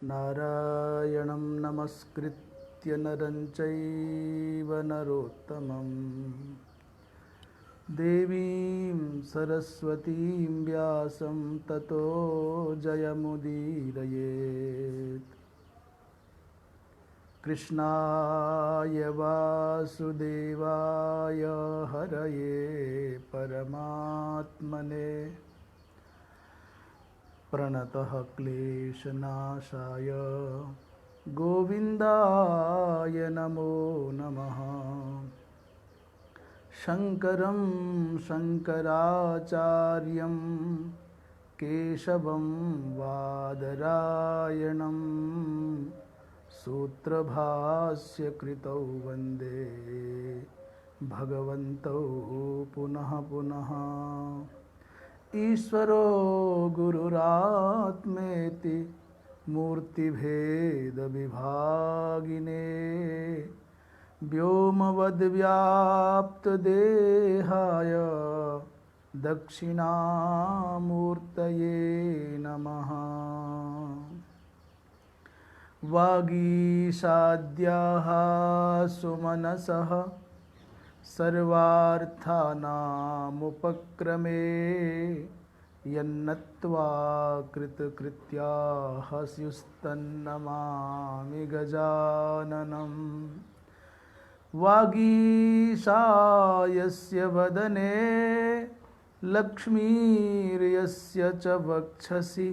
नारायणं नमस्कृत्य नरं चैव नरोत्तमं देवीं सरस्वतीं व्यासं ततो जयमुदीरयेत्। कृष्णाय वासुदेवाय हरये परमात्मने प्रणतः क्लेशनाशाय गोविन्दाय नमो नमः। शङ्करं शङ्कराचार्यं केशवं वादरायणं सूत्रभाष्यकृतौ वन्दे भगवन्तौ पुनः पुनः। ईश्वरो गुरुरात्मेति मूर्तिभेदविभागिने व्योमवद्व्याप्तदेहाय दक्षिणामूर्तये नमः। वागीशाद्याः सुमनसः सर्वार्थानामुपक्रमे यन्नत्वा कृतकृत्याः स्युस्तन्नमामि गजाननम्। वागीशायस्य वदने लक्ष्मीर्यस्य च वक्षसि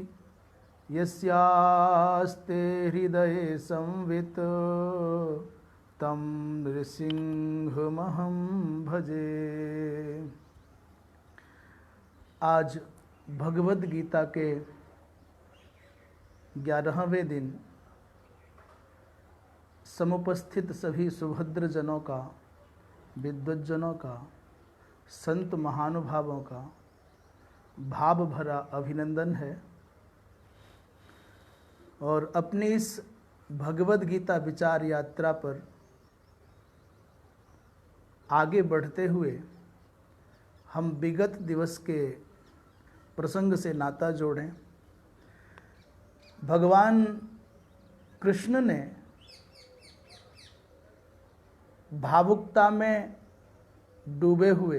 यस्यास्ते हृदये संवित् तं नृसिंहमहं भजे। आज भगवद गीता के 11वें दिन समुपस्थित सभी सुभद्र जनों का, विद्वज्जनों का, संत महानुभावों का भाव भरा अभिनंदन है और अपनी इस भगवद गीता विचार यात्रा पर आगे बढ़ते हुए हम विगत दिवस के प्रसंग से नाता जोड़ें। भगवान कृष्ण ने भावुकता में डूबे हुए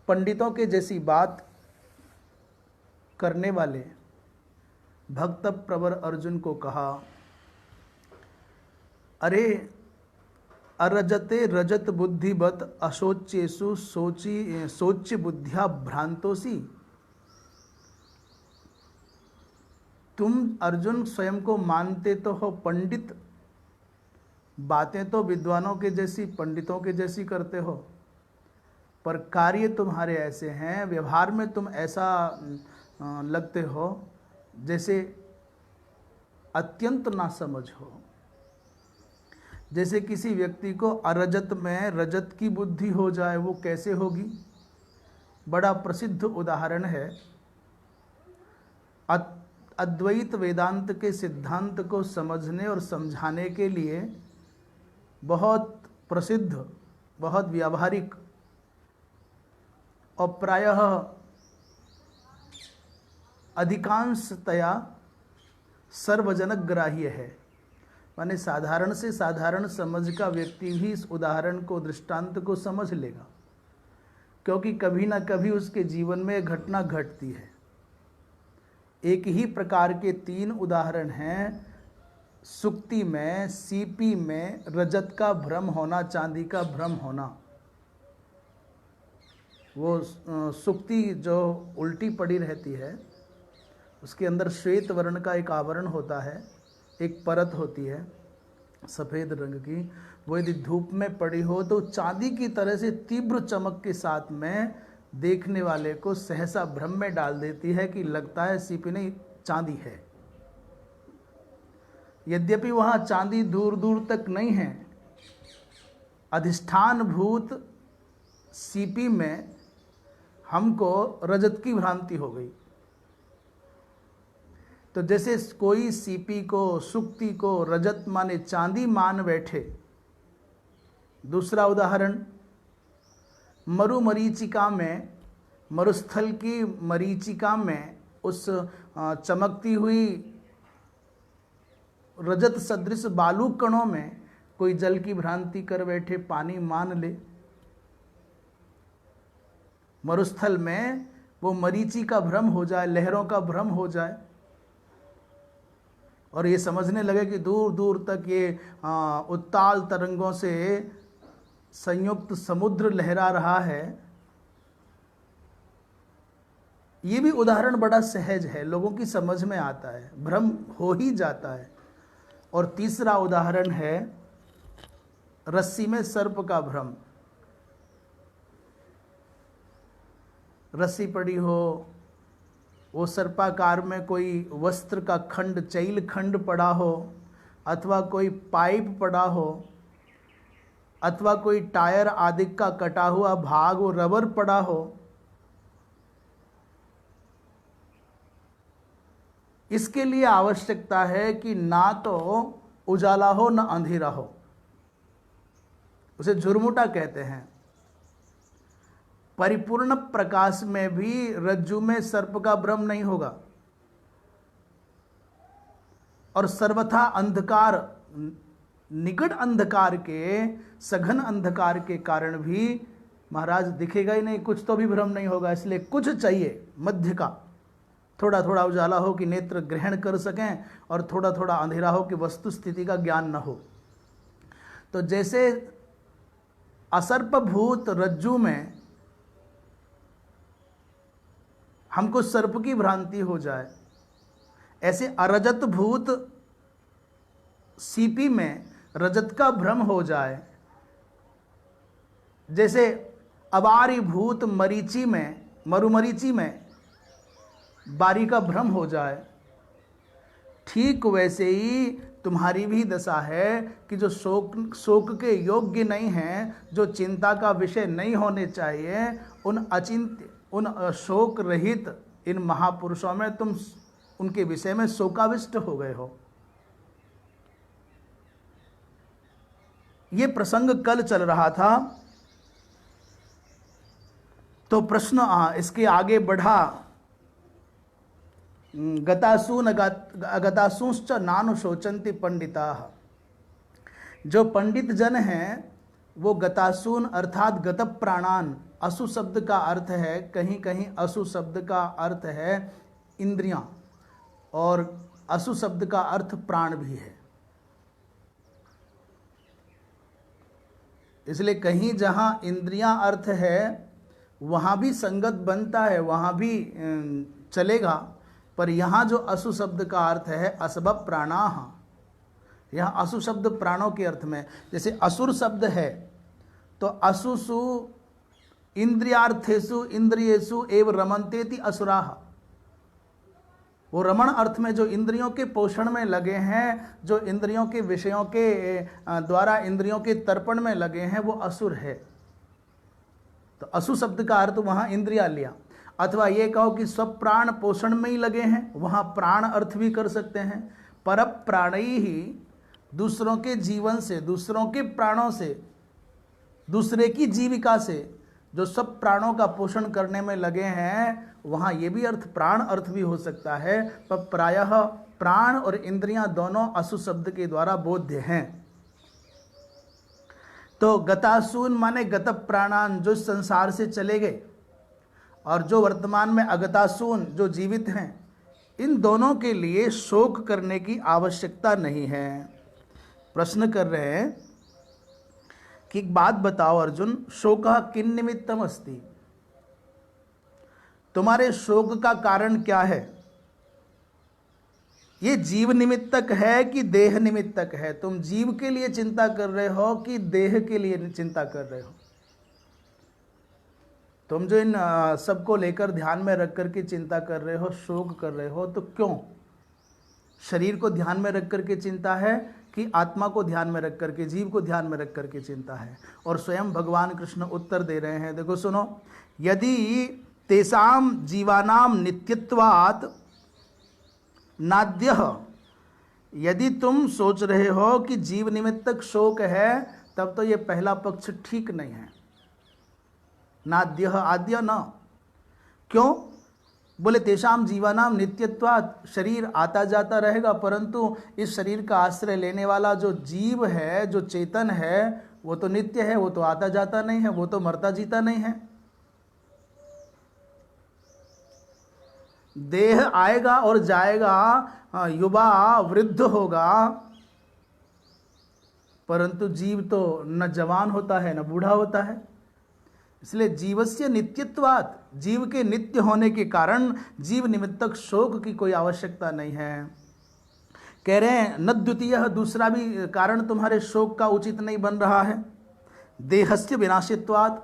पंडितों के जैसी बात करने वाले भक्त प्रवर अर्जुन को कहा, अरे अरजते रजत बुद्धिवत अशोच्येषु शोच्य बुद्धिया भ्रांतोसी। तुम अर्जुन स्वयं को मानते तो हो पंडित, बातें तो विद्वानों के जैसी, पंडितों के जैसी करते हो, पर कार्य तुम्हारे ऐसे हैं, व्यवहार में तुम ऐसा लगते हो जैसे अत्यंत नासमझ हो। जैसे किसी व्यक्ति को अरजत में रजत की बुद्धि हो जाए, वो कैसे होगी। बड़ा प्रसिद्ध उदाहरण है। अद्वैत वेदांत के सिद्धांत को समझने और समझाने के लिए बहुत प्रसिद्ध, बहुत व्यावहारिक और प्रायः अधिकांशतया सर्वजनक ग्राह्य है। माने साधारण से साधारण समझ का व्यक्ति भी इस उदाहरण को, दृष्टांत को समझ लेगा, क्योंकि कभी ना कभी उसके जीवन में घटना घटती है। एक ही प्रकार के 3 उदाहरण हैं। सुक्ति में, सीपी में रजत का भ्रम होना, चांदी का भ्रम होना। वो सुक्ति जो उल्टी पड़ी रहती है, उसके अंदर श्वेत वर्ण का एक आवरण होता है, एक परत होती है सफ़ेद रंग की। वो यदि धूप में पड़ी हो तो चांदी की तरह से तीव्र चमक के साथ में देखने वाले को सहसा भ्रम में डाल देती है कि लगता है सीपी नहीं, चांदी है। यद्यपि वहाँ चांदी दूर दूर तक नहीं है, अधिष्ठान भूत सीपी में हमको रजत की भ्रांति हो गई। तो जैसे कोई सीपी को, सुक्ति को रजत माने चांदी मान बैठे। दूसरा उदाहरण, मरुमरीचिका में, मरुस्थल की मरीचिका में उस चमकती हुई रजत सदृश बालू कणों में कोई जल की भ्रांति कर बैठे, पानी मान ले। मरुस्थल में वो मरीचि का भ्रम हो जाए, लहरों का भ्रम हो जाए, और ये समझने लगे कि दूर दूर तक ये उत्ताल तरंगों से संयुक्त समुद्र लहरा रहा है। ये भी उदाहरण बड़ा सहज है, लोगों की समझ में आता है, भ्रम हो ही जाता है। और तीसरा उदाहरण है रस्सी में सर्प का भ्रम। रस्सी पड़ी हो, वो सर्पाकार में कोई वस्त्र का खंड, चैल खंड पड़ा हो, अथवा कोई पाइप पड़ा हो, अथवा कोई टायर आदि का कटा हुआ भाग हो, रबर पड़ा हो। इसके लिए आवश्यकता है कि ना तो उजाला हो ना अंधेरा हो, उसे झुरमुटा कहते हैं। परिपूर्ण प्रकाश में भी रज्जु में सर्प का भ्रम नहीं होगा, और सर्वथा अंधकार, निकट अंधकार के, सघन अंधकार के कारण भी महाराज दिखेगा ही नहीं, कुछ तो भी भ्रम नहीं होगा। इसलिए कुछ चाहिए मध्य का, थोड़ा थोड़ा उजाला हो कि नेत्र ग्रहण कर सकें, और थोड़ा थोड़ा अंधेरा हो कि वस्तु स्थिति का ज्ञान न हो। तो जैसे असर्पभूत रज्जु में हमको सर्प की भ्रांति हो जाए, ऐसे अरजत भूत सीपी में रजत का भ्रम हो जाए। जैसे अबारी भूत मरीचि में, मरुमरीचि में बारी का भ्रम हो जाए, ठीक वैसे ही तुम्हारी भी दशा है कि जो शोक के योग्य नहीं हैं, जो चिंता का विषय नहीं होने चाहिए, उन अचिंत्य, उन शोक रहित इन महापुरुषों में तुम उनके विषय में शोकाविष्ट हो गए हो। ये प्रसंग कल चल रहा था। तो प्रश्न इसके आगे बढ़ा, गतासून अगतासूंश्च नानुशोचन्ति पंडिताः। जो पंडित जन हैं वो गतासून अर्थात गत प्राणान, असु शब्द का अर्थ है, कहीं कहीं असु शब्द का अर्थ है इंद्रियां, और असु शब्द का अर्थ प्राण भी है। इसलिए कहीं जहां इंद्रियां अर्थ है वहां भी संगत बनता है, वहां भी चलेगा। पर यहाँ जो असु शब्द का अर्थ है असबब प्राणाः, यहाँ असु शब्द प्राणों के अर्थ में, जैसे असुर शब्द है तो असुसु इंद्रियार्थेषु इंद्रियेषु एव रमन्तेति असुराः। वो रमण अर्थ में जो इंद्रियों के पोषण में लगे हैं, जो इंद्रियों के विषयों के द्वारा इंद्रियों के तर्पण में लगे हैं, वो असुर है। तो असु शब्द का अर्थ वहाँ इंद्रिया लिया। अथवा ये कहो कि सब प्राण पोषण में ही लगे हैं, वहाँ प्राण अर्थ भी कर सकते हैं। पर प्राणी ही दूसरों के जीवन से, दूसरों के प्राणों से, दूसरे की जीविका से जो सब प्राणों का पोषण करने में लगे हैं, वहाँ ये भी अर्थ प्राण अर्थ भी हो सकता है। पर प्रायः प्राण और इंद्रियां दोनों असु शब्द के द्वारा बोध्य हैं। तो गतासून माने गत प्राणान, जो संसार से चले गए, और जो वर्तमान में अगतासून जो जीवित हैं, इन दोनों के लिए शोक करने की आवश्यकता नहीं है। प्रश्न कर रहे हैं कि एक बात बताओ अर्जुन, शोकः किन निमित्तम अस्ति, तुम्हारे शोक का कारण क्या है? ये जीव निमित्तक है कि देह निमित्तक है? तुम जीव के लिए चिंता कर रहे हो कि देह के लिए चिंता कर रहे हो? तुम जो इन सबको लेकर ध्यान में रख कर के चिंता कर रहे हो, शोक कर रहे हो, तो क्यों? शरीर को ध्यान में रख कर के चिंता है कि आत्मा को ध्यान में रख कर के, जीव को ध्यान में रख कर के चिंता है? और स्वयं भगवान कृष्ण उत्तर दे रहे हैं, देखो सुनो, यदि तेषाम जीवानाम नित्यत्वात् नाद्यः, यदि तुम सोच रहे हो कि जीव निमित्तक शोक है, तब तो ये पहला पक्ष ठीक नहीं है। नाद्यः, आद्य न। क्यों? बोले तेषाम जीवानाम नित्यत्वात्, शरीर आता जाता रहेगा, परंतु इस शरीर का आश्रय लेने वाला जो जीव है, जो चेतन है, वो तो नित्य है, वो तो आता जाता नहीं है, वो तो मरता जीता नहीं है। देह आएगा और जाएगा, युवा वृद्ध होगा, परंतु जीव तो न जवान होता है न बूढ़ा होता है। इसलिए जीवस्य नित्यत्वात्, जीव के नित्य होने के कारण जीव निमित्तक शोक की कोई आवश्यकता नहीं है। कह रहे हैं न द्वितीय, दूसरा भी कारण तुम्हारे शोक का उचित नहीं बन रहा है। देहस्य विनाशित्वात्,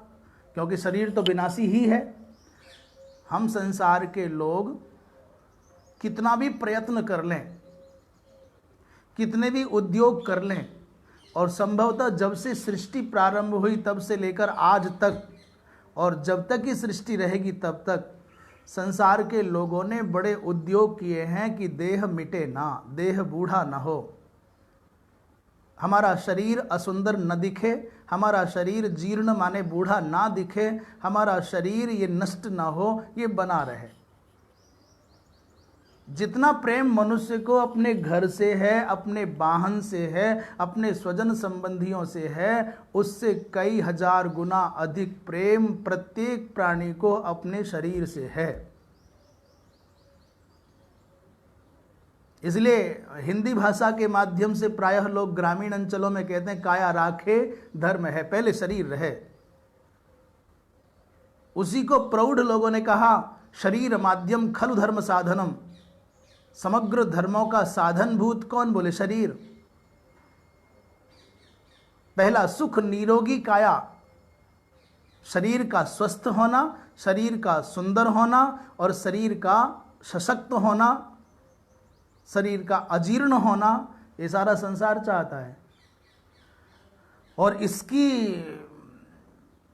क्योंकि शरीर तो विनाशी ही है। हम संसार के लोग कितना भी प्रयत्न कर लें, कितने भी उद्योग कर लें, और संभवतः जब से सृष्टि प्रारंभ हुई तब से लेकर आज तक, और जब तक ये सृष्टि रहेगी तब तक संसार के लोगों ने बड़े उद्योग किए हैं कि देह मिटे ना, देह बूढ़ा ना हो, हमारा शरीर असुंदर न दिखे, हमारा शरीर जीर्ण माने बूढ़ा ना दिखे, हमारा शरीर ये नष्ट ना हो, ये बना रहे। जितना प्रेम मनुष्य को अपने घर से है, अपने वाहन से है, अपने स्वजन संबंधियों से है, उससे कई हजार गुना अधिक प्रेम प्रत्येक प्राणी को अपने शरीर से है। इसलिए हिंदी भाषा के माध्यम से प्रायः लोग ग्रामीण अंचलों में कहते हैं काया राखे धर्म है, पहले शरीर रहे। उसी को प्रौढ़ लोगों ने कहा शरीर माध्यम खलु धर्म साधनम, समग्र धर्मों का साधनभूत कौन? बोले शरीर। पहला सुख निरोगी काया, शरीर का स्वस्थ होना, शरीर का सुंदर होना और शरीर का सशक्त होना, शरीर का अजीर्ण होना, ये सारा संसार चाहता है। और इसकी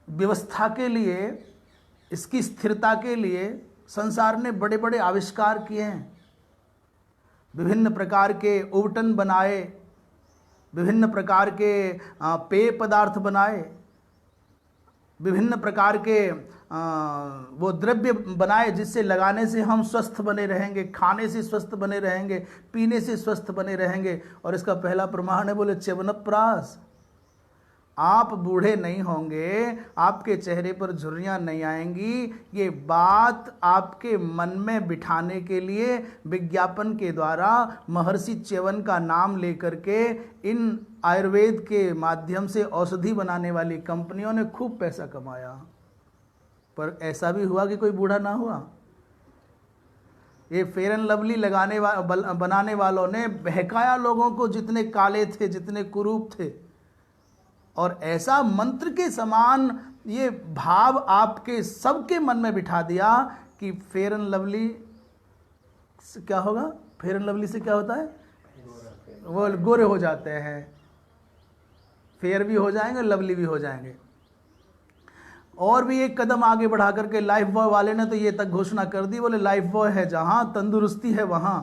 व्यवस्था के लिए, इसकी स्थिरता के लिए संसार ने बड़े बड़े आविष्कार किए हैं। विभिन्न प्रकार के उबटन बनाए, विभिन्न प्रकार के पेय पदार्थ बनाए, विभिन्न प्रकार के वो द्रव्य बनाए जिससे लगाने से हम स्वस्थ बने रहेंगे, खाने से स्वस्थ बने रहेंगे, पीने से स्वस्थ बने रहेंगे। और इसका पहला प्रमाण है बोले च्यवनप्राश। आप बूढ़े नहीं होंगे, आपके चेहरे पर झुर्रियाँ नहीं आएंगी, ये बात आपके मन में बिठाने के लिए विज्ञापन के द्वारा महर्षि च्यवन का नाम लेकर के इन आयुर्वेद के माध्यम से औषधि बनाने वाली कंपनियों ने खूब पैसा कमाया। पर ऐसा भी हुआ कि कोई बूढ़ा ना हुआ। ये फेयर एंड लवली बनाने वालों ने बहकाया लोगों को, जितने काले थे, जितने कुरूप थे, और ऐसा मंत्र के समान ये भाव आपके सबके मन में बिठा दिया कि फेयर एंड लवली से क्या होगा? फेयर एंड लवली से क्या होता है? वो गोरे हो जाते हैं, फेयर भी हो जाएंगे, लवली भी हो जाएंगे। और भी एक कदम आगे बढ़ा करके लाइफ बॉय वाले ने तो ये तक घोषणा कर दी, बोले लाइफ बॉय है जहां तंदुरुस्ती है वहां।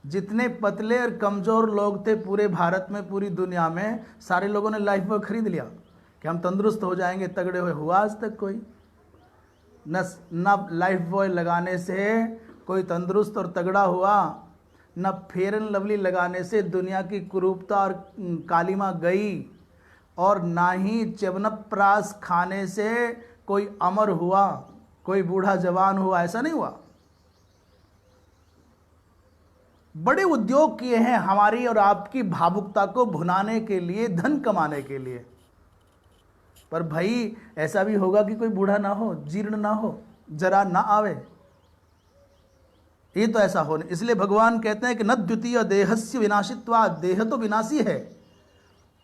जितने पतले और कमज़ोर लोग थे पूरे भारत में, पूरी दुनिया में, सारे लोगों ने लाइफ बॉय खरीद लिया कि हम तंदुरुस्त हो जाएंगे, तगड़े हुआ आज तक कोई न लाइफ बॉय लगाने से कोई तंदुरुस्त और तगड़ा हुआ, न फेयर एंड लवली लगाने से दुनिया की कुरूपता और कालिमा गई, और ना ही च्यवनप्राश खाने से कोई अमर हुआ, कोई बूढ़ा जवान हुआ, ऐसा नहीं हुआ। बड़े उद्योग किए हैं हमारी और आपकी भावुकता को भुनाने के लिए, धन कमाने के लिए। पर भाई ऐसा भी होगा कि कोई बूढ़ा ना हो, जीर्ण ना हो, जरा ना आवे, ये तो ऐसा हो नहीं। इसलिए भगवान कहते हैं कि न द्वितीय देहस्य विनाशित्वात्, देह तो विनाशी है,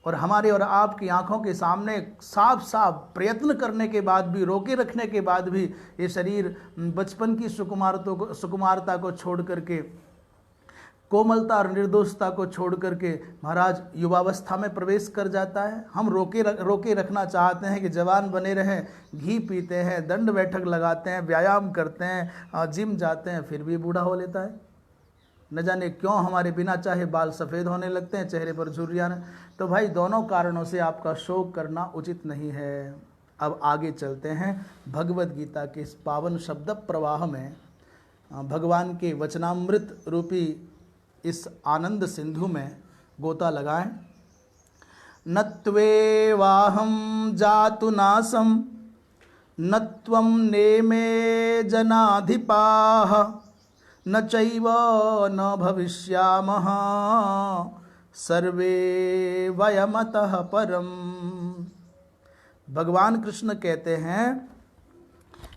और हमारे और आपकी आंखों के सामने साफ साफ प्रयत्न करने के बाद भी, रोके रखने के बाद भी, ये शरीर बचपन की सुकुमारता को छोड़ करके, कोमलता और निर्दोषता को छोड़ करके महाराज युवावस्था में प्रवेश कर जाता है। हम रोके रखना चाहते हैं कि जवान बने रहें, घी पीते हैं, दंड बैठक लगाते हैं, व्यायाम करते हैं, जिम जाते हैं, फिर भी बूढ़ा हो लेता है। न जाने क्यों हमारे बिना चाहे बाल सफ़ेद होने लगते हैं, चेहरे पर झुर्रियाँ। तो भाई दोनों कारणों से आपका शोक करना उचित नहीं है। अब आगे चलते हैं भगवद गीता के इस पावन शब्द प्रवाह में। भगवान के वचनामृत रूपी इस आनंद सिंधु में गोता लगाएं। न त्वेवाहं जातु नासं न त्वं नेमे जनाधिपाः न चैव न भविष्यामः सर्वे वयमतः परम। भगवान कृष्ण कहते हैं,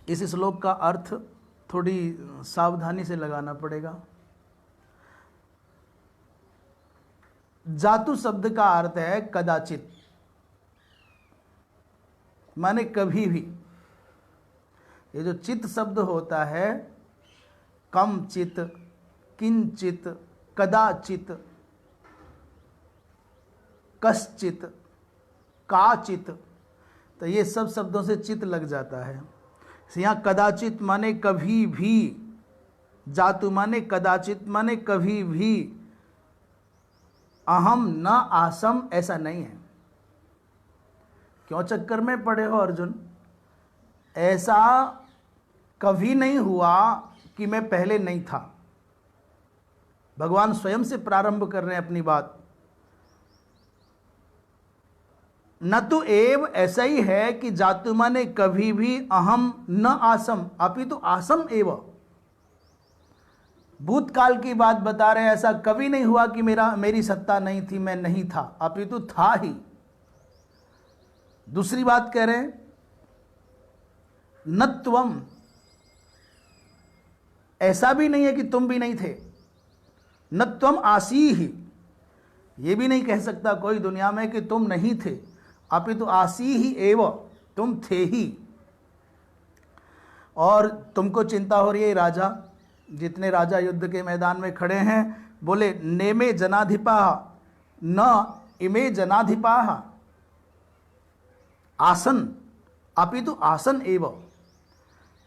इस श्लोक का अर्थ थोड़ी सावधानी से लगाना पड़ेगा। जातु शब्द का अर्थ है कदाचित, माने कभी भी। ये जो चित शब्द होता है, कम चित, किंचित, कदाचित, कश्चित, काचित, तो ये सब शब्दों से चित लग जाता है। यहाँ कदाचित माने कभी भी, जातु माने कदाचित माने कभी भी, अहम न आसम ऐसा नहीं है। क्यों चक्कर में पड़े हो अर्जुन? ऐसा कभी नहीं हुआ कि मैं पहले नहीं था। भगवान स्वयं से प्रारंभ कर रहे हैं अपनी बात। न तो एव ऐसा ही है कि जातु माने कभी भी, अहम न आसम अपितु आसम एव। भूतकाल की बात बता रहे हैं, ऐसा कभी नहीं हुआ कि मेरी सत्ता नहीं थी, मैं नहीं था, अपितु था ही। दूसरी बात कह रहे हैं, न त्वम, ऐसा भी नहीं है कि तुम भी नहीं थे। न त्वम आसी ही, ये भी नहीं कह सकता कोई दुनिया में कि तुम नहीं थे, अपितु आसी ही एव, तुम थे ही। और तुमको चिंता हो रही है राजा, जितने राजा युद्ध के मैदान में खड़े हैं, बोले नेमे जनाधिपा न इमे जनाधिपा आसन अपितु आसन एव।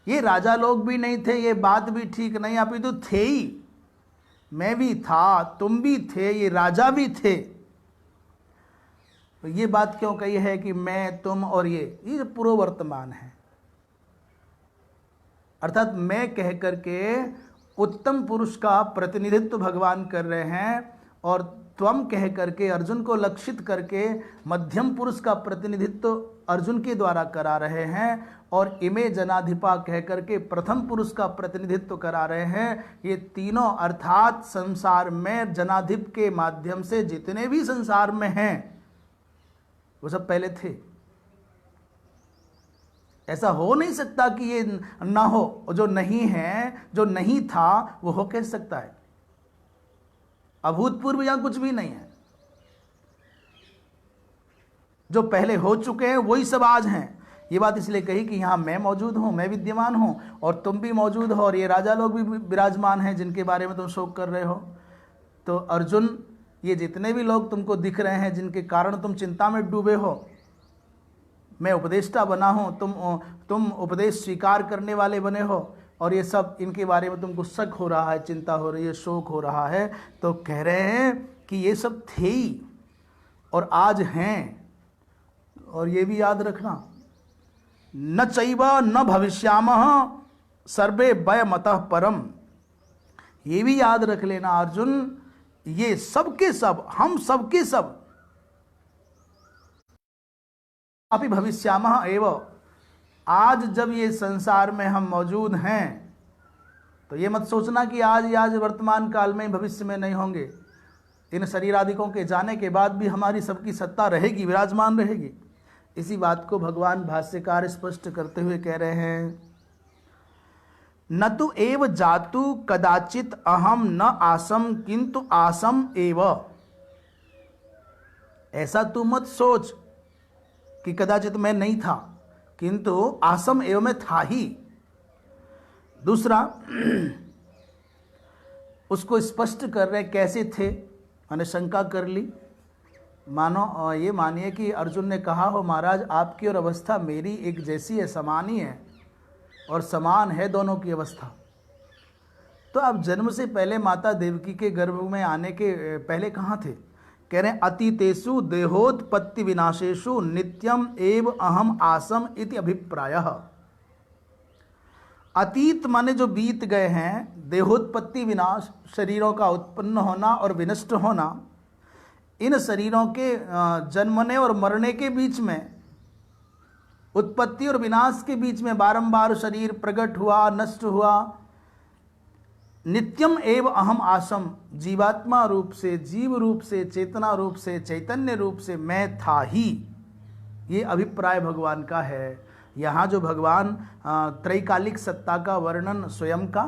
ये राजा लोग भी नहीं थे, ये बात भी ठीक नहीं, अपितु थे ही। मैं भी था, तुम भी थे, ये राजा भी थे। तो ये बात क्यों कही है कि मैं, तुम और ये पूर्व वर्तमान है। अर्थात मैं कह करके उत्तम पुरुष का प्रतिनिधित्व भगवान कर रहे हैं, और त्वम कह करके अर्जुन को लक्षित करके मध्यम पुरुष का प्रतिनिधित्व अर्जुन के द्वारा करा रहे हैं, और इमे जनाधिपा कह करके प्रथम पुरुष का प्रतिनिधित्व करा रहे हैं। ये तीनों अर्थात संसार में जनाधिप के माध्यम से जितने भी संसार में हैं वो सब पहले थे। ऐसा हो नहीं सकता कि ये ना हो, जो नहीं है, जो नहीं था वो हो कैसे सकता है? अभूतपूर्व यहां कुछ भी नहीं है। जो पहले हो चुके हैं वही सब आज हैं। ये बात इसलिए कही कि यहां मैं मौजूद हूं, मैं विद्यमान हूं, और तुम भी मौजूद हो, और ये राजा लोग भी विराजमान हैं जिनके बारे में तुम शोक कर रहे हो। तो अर्जुन, ये जितने भी लोग तुमको दिख रहे हैं जिनके कारण तुम चिंता में डूबे हो, मैं उपदेष्टा बना हूं, तुम उपदेश स्वीकार करने वाले बने हो, और ये सब इनके बारे में तुमको शक हो रहा है, चिंता हो रही है, शोक हो रहा है। तो कह रहे हैं कि ये सब थे ही और आज हैं। और ये भी याद रखना, न चैव न भविष्यामः सर्वे वयमतः परम। ये भी याद रख लेना अर्जुन, ये सब के सब, हम सब के सब, अपि भविष्यामः एव, आज जब ये संसार में हम मौजूद हैं, तो ये मत सोचना कि आज वर्तमान काल में, भविष्य में नहीं होंगे। इन शरीरादिकों के जाने के बाद भी हमारी सबकी सत्ता रहेगी, विराजमान रहेगी। इसी बात को भगवान भाष्यकार स्पष्ट करते हुए कह रहे हैं, न तो एव जातु कदाचित अहम न आसम किंतु आसम एव। ऐसा तू मत सोच कि कदाचित मैं नहीं था, किंतु आसम एव में था ही। दूसरा, उसको स्पष्ट कर रहे कैसे थे, मैंने शंका कर ली। मानो ये मानिए कि अर्जुन ने कहा हो, महाराज आपकी और अवस्था मेरी एक जैसी है, समान ही है, और समान है दोनों की अवस्था। तो आप जन्म से पहले माता देवकी के गर्भ में आने के पहले कहाँ थे? कह रहे हैं अतीतेषु देहोत्पत्ति विनाशेषु नित्यम एव अहम आसम इति अभिप्रायः। अतीत माने जो बीत गए हैं, देहोत्पत्ति विनाश, शरीरों का उत्पन्न होना और विनष्ट होना, इन शरीरों के जन्मने और मरने के बीच में, उत्पत्ति और विनाश के बीच में बारंबार शरीर प्रकट हुआ, नष्ट हुआ। नित्यम एव अहम आसम, जीवात्मा रूप से, जीव रूप से, चेतना रूप से, चैतन्य रूप से मैं था ही, ये अभिप्राय भगवान का है। यहाँ जो भगवान त्रैकालिक सत्ता का वर्णन स्वयं का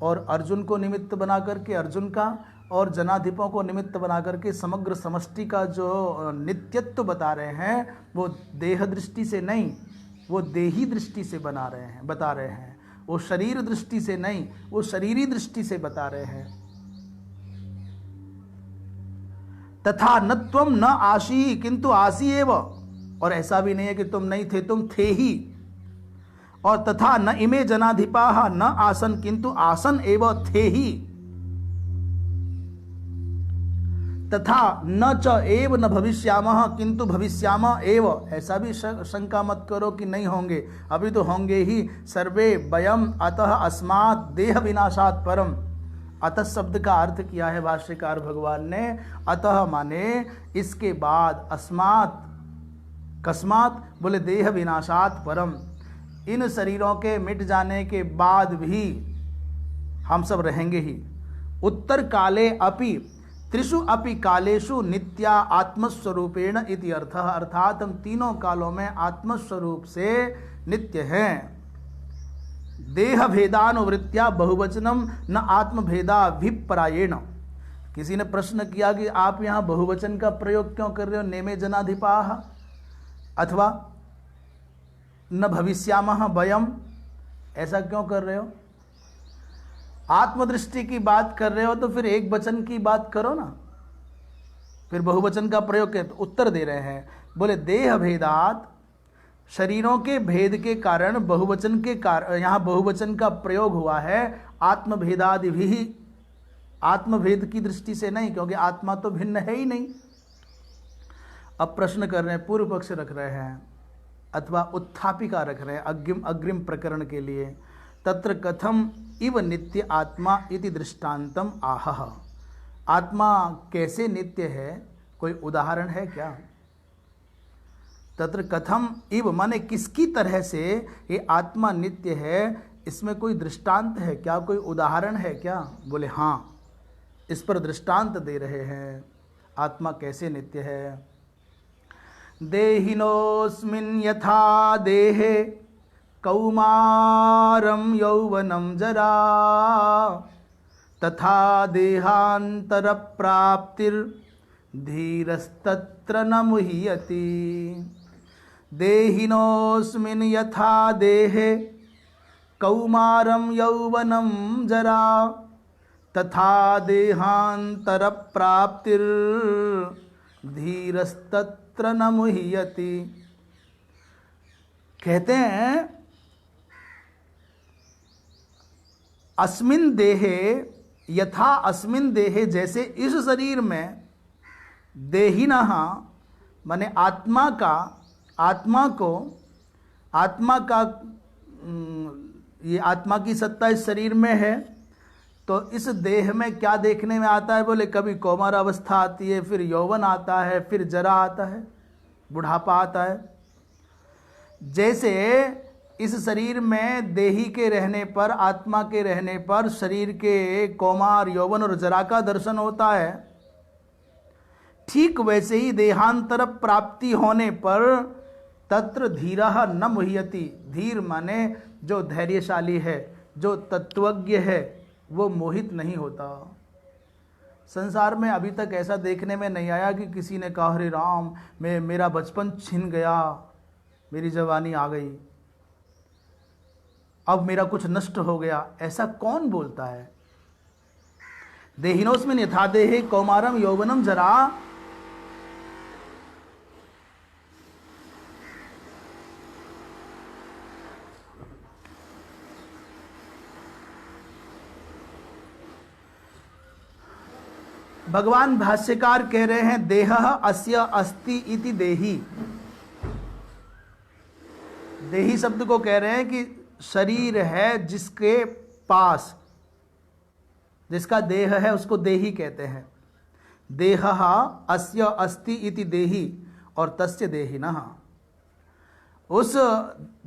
और अर्जुन को निमित्त बना करके अर्जुन का और जनाधिपों को निमित्त बना करके समग्र समष्टि का जो नित्यत्व बता रहे हैं, वो देह दृष्टि से नहीं, वो देही दृष्टि से बता रहे हैं। वो शरीर दृष्टि से नहीं, वो शरीरी दृष्टि से बता रहे हैं। तथा न त्वम न आशी किंतु आसी एव, और ऐसा भी नहीं है कि तुम नहीं थे, तुम थे ही। और तथा न इमे जनाधिपाः न आसन किंतु आसन एव थे ही। तथा न च एव न भविष्यामः किंतु भविष्यामः एव, ऐसा भी शंका मत करो कि नहीं होंगे, अभी तो होंगे ही। सर्वे वयम अतः अस्मात् देह विनाशात् परम, अतः शब्द का अर्थ किया है भाष्यकार भगवान ने, अतः माने इसके बाद, अस्मात् कस्मात् बोले देह विनाशात् परम, इन शरीरों के मिट जाने के बाद भी हम सब रहेंगे ही। उत्तर काले अपि त्रिषु अपि कालेषु नित्या आत्मस्वरूपेण इति अर्थः, अर्थात हम तीनों कालों में आत्मस्वरूप से नित्य हैं। देह भेदानुवृत्त्या बहुवचनम न आत्मभेदाभिप्रायेण। किसी ने प्रश्न किया कि आप यहाँ बहुवचन का प्रयोग क्यों कर रहे हो, नेमे जनाधिपाः अथवा न भविष्यामः वयम, ऐसा क्यों कर रहे हो? आत्मदृष्टि की बात कर रहे हो तो फिर एक वचन की बात करो ना, फिर बहुवचन का प्रयोग के तो उत्तर दे रहे हैं। बोले देह भेदात, शरीरों के भेद के कारण बहुवचन के कारण यहाँ बहुवचन का प्रयोग हुआ है। आत्मभेदादि भी, आत्मभेद की दृष्टि से नहीं, क्योंकि आत्मा तो भिन्न है ही नहीं। अब प्रश्न कर रहे हैं, पूर्व पक्ष रख रहे हैं अथवा उत्थापिका रख रहे हैं अग्रिम प्रकरण के लिए। तत्र कथम इव नित्य आत्मा इति दृष्टांतम आहह, आत्मा कैसे नित्य है, कोई उदाहरण है क्या? तत्र कथम इव माने किसकी तरह से ये आत्मा नित्य है, इसमें कोई दृष्टांत है क्या, कोई उदाहरण है क्या? बोले हाँ, इस पर दृष्टांत दे रहे हैं आत्मा कैसे नित्य है। देहिनोस्मिन् यथा देहे कौमारं यौवनं जरा तथा देहांतर प्राप्तिर्धीरस्तत्र न मुह्यति। देहिनोस्मिन् यथा देहे कौमारं यौवनं जरा तथा देहांतर प्राप्तिर्धीरस्तत्र न मुह्यति। कहते हैं अस्मिन देहे यथा अस्मिन देहे, जैसे इस शरीर में देहिनः माने आत्मा का ये आत्मा की सत्ता इस शरीर में है। तो इस देह में क्या देखने में आता है? बोले कभी कौमार अवस्था आती है, फिर यौवन आता है, फिर जरा आता है, बुढ़ापा आता है। जैसे इस शरीर में देही के रहने पर, आत्मा के रहने पर शरीर के कौमार, यौवन और जरा का दर्शन होता है, ठीक वैसे ही देहांतर प्राप्ति होने पर तत्र धीरः न मुह्यति। धीर माने जो धैर्यशाली है, जो तत्वज्ञ है, वो मोहित नहीं होता। संसार में अभी तक ऐसा देखने में नहीं आया कि किसी ने कहा हरे राम मेरा बचपन छिन गया, मेरी जवानी आ गई, अब मेरा कुछ नष्ट हो गया। ऐसा कौन बोलता है? देहिनोस्मिन् यथा देहे कौमारम यौवनम जरा, भगवान भाष्यकार कह रहे हैं देहः अस्य अस्ति इति देही। देही शब्द को कह रहे हैं कि शरीर है जिसके पास, जिसका देह है उसको देही कहते हैं। देहः अस्य अस्ति इति देही और तस्य देहिनः। उस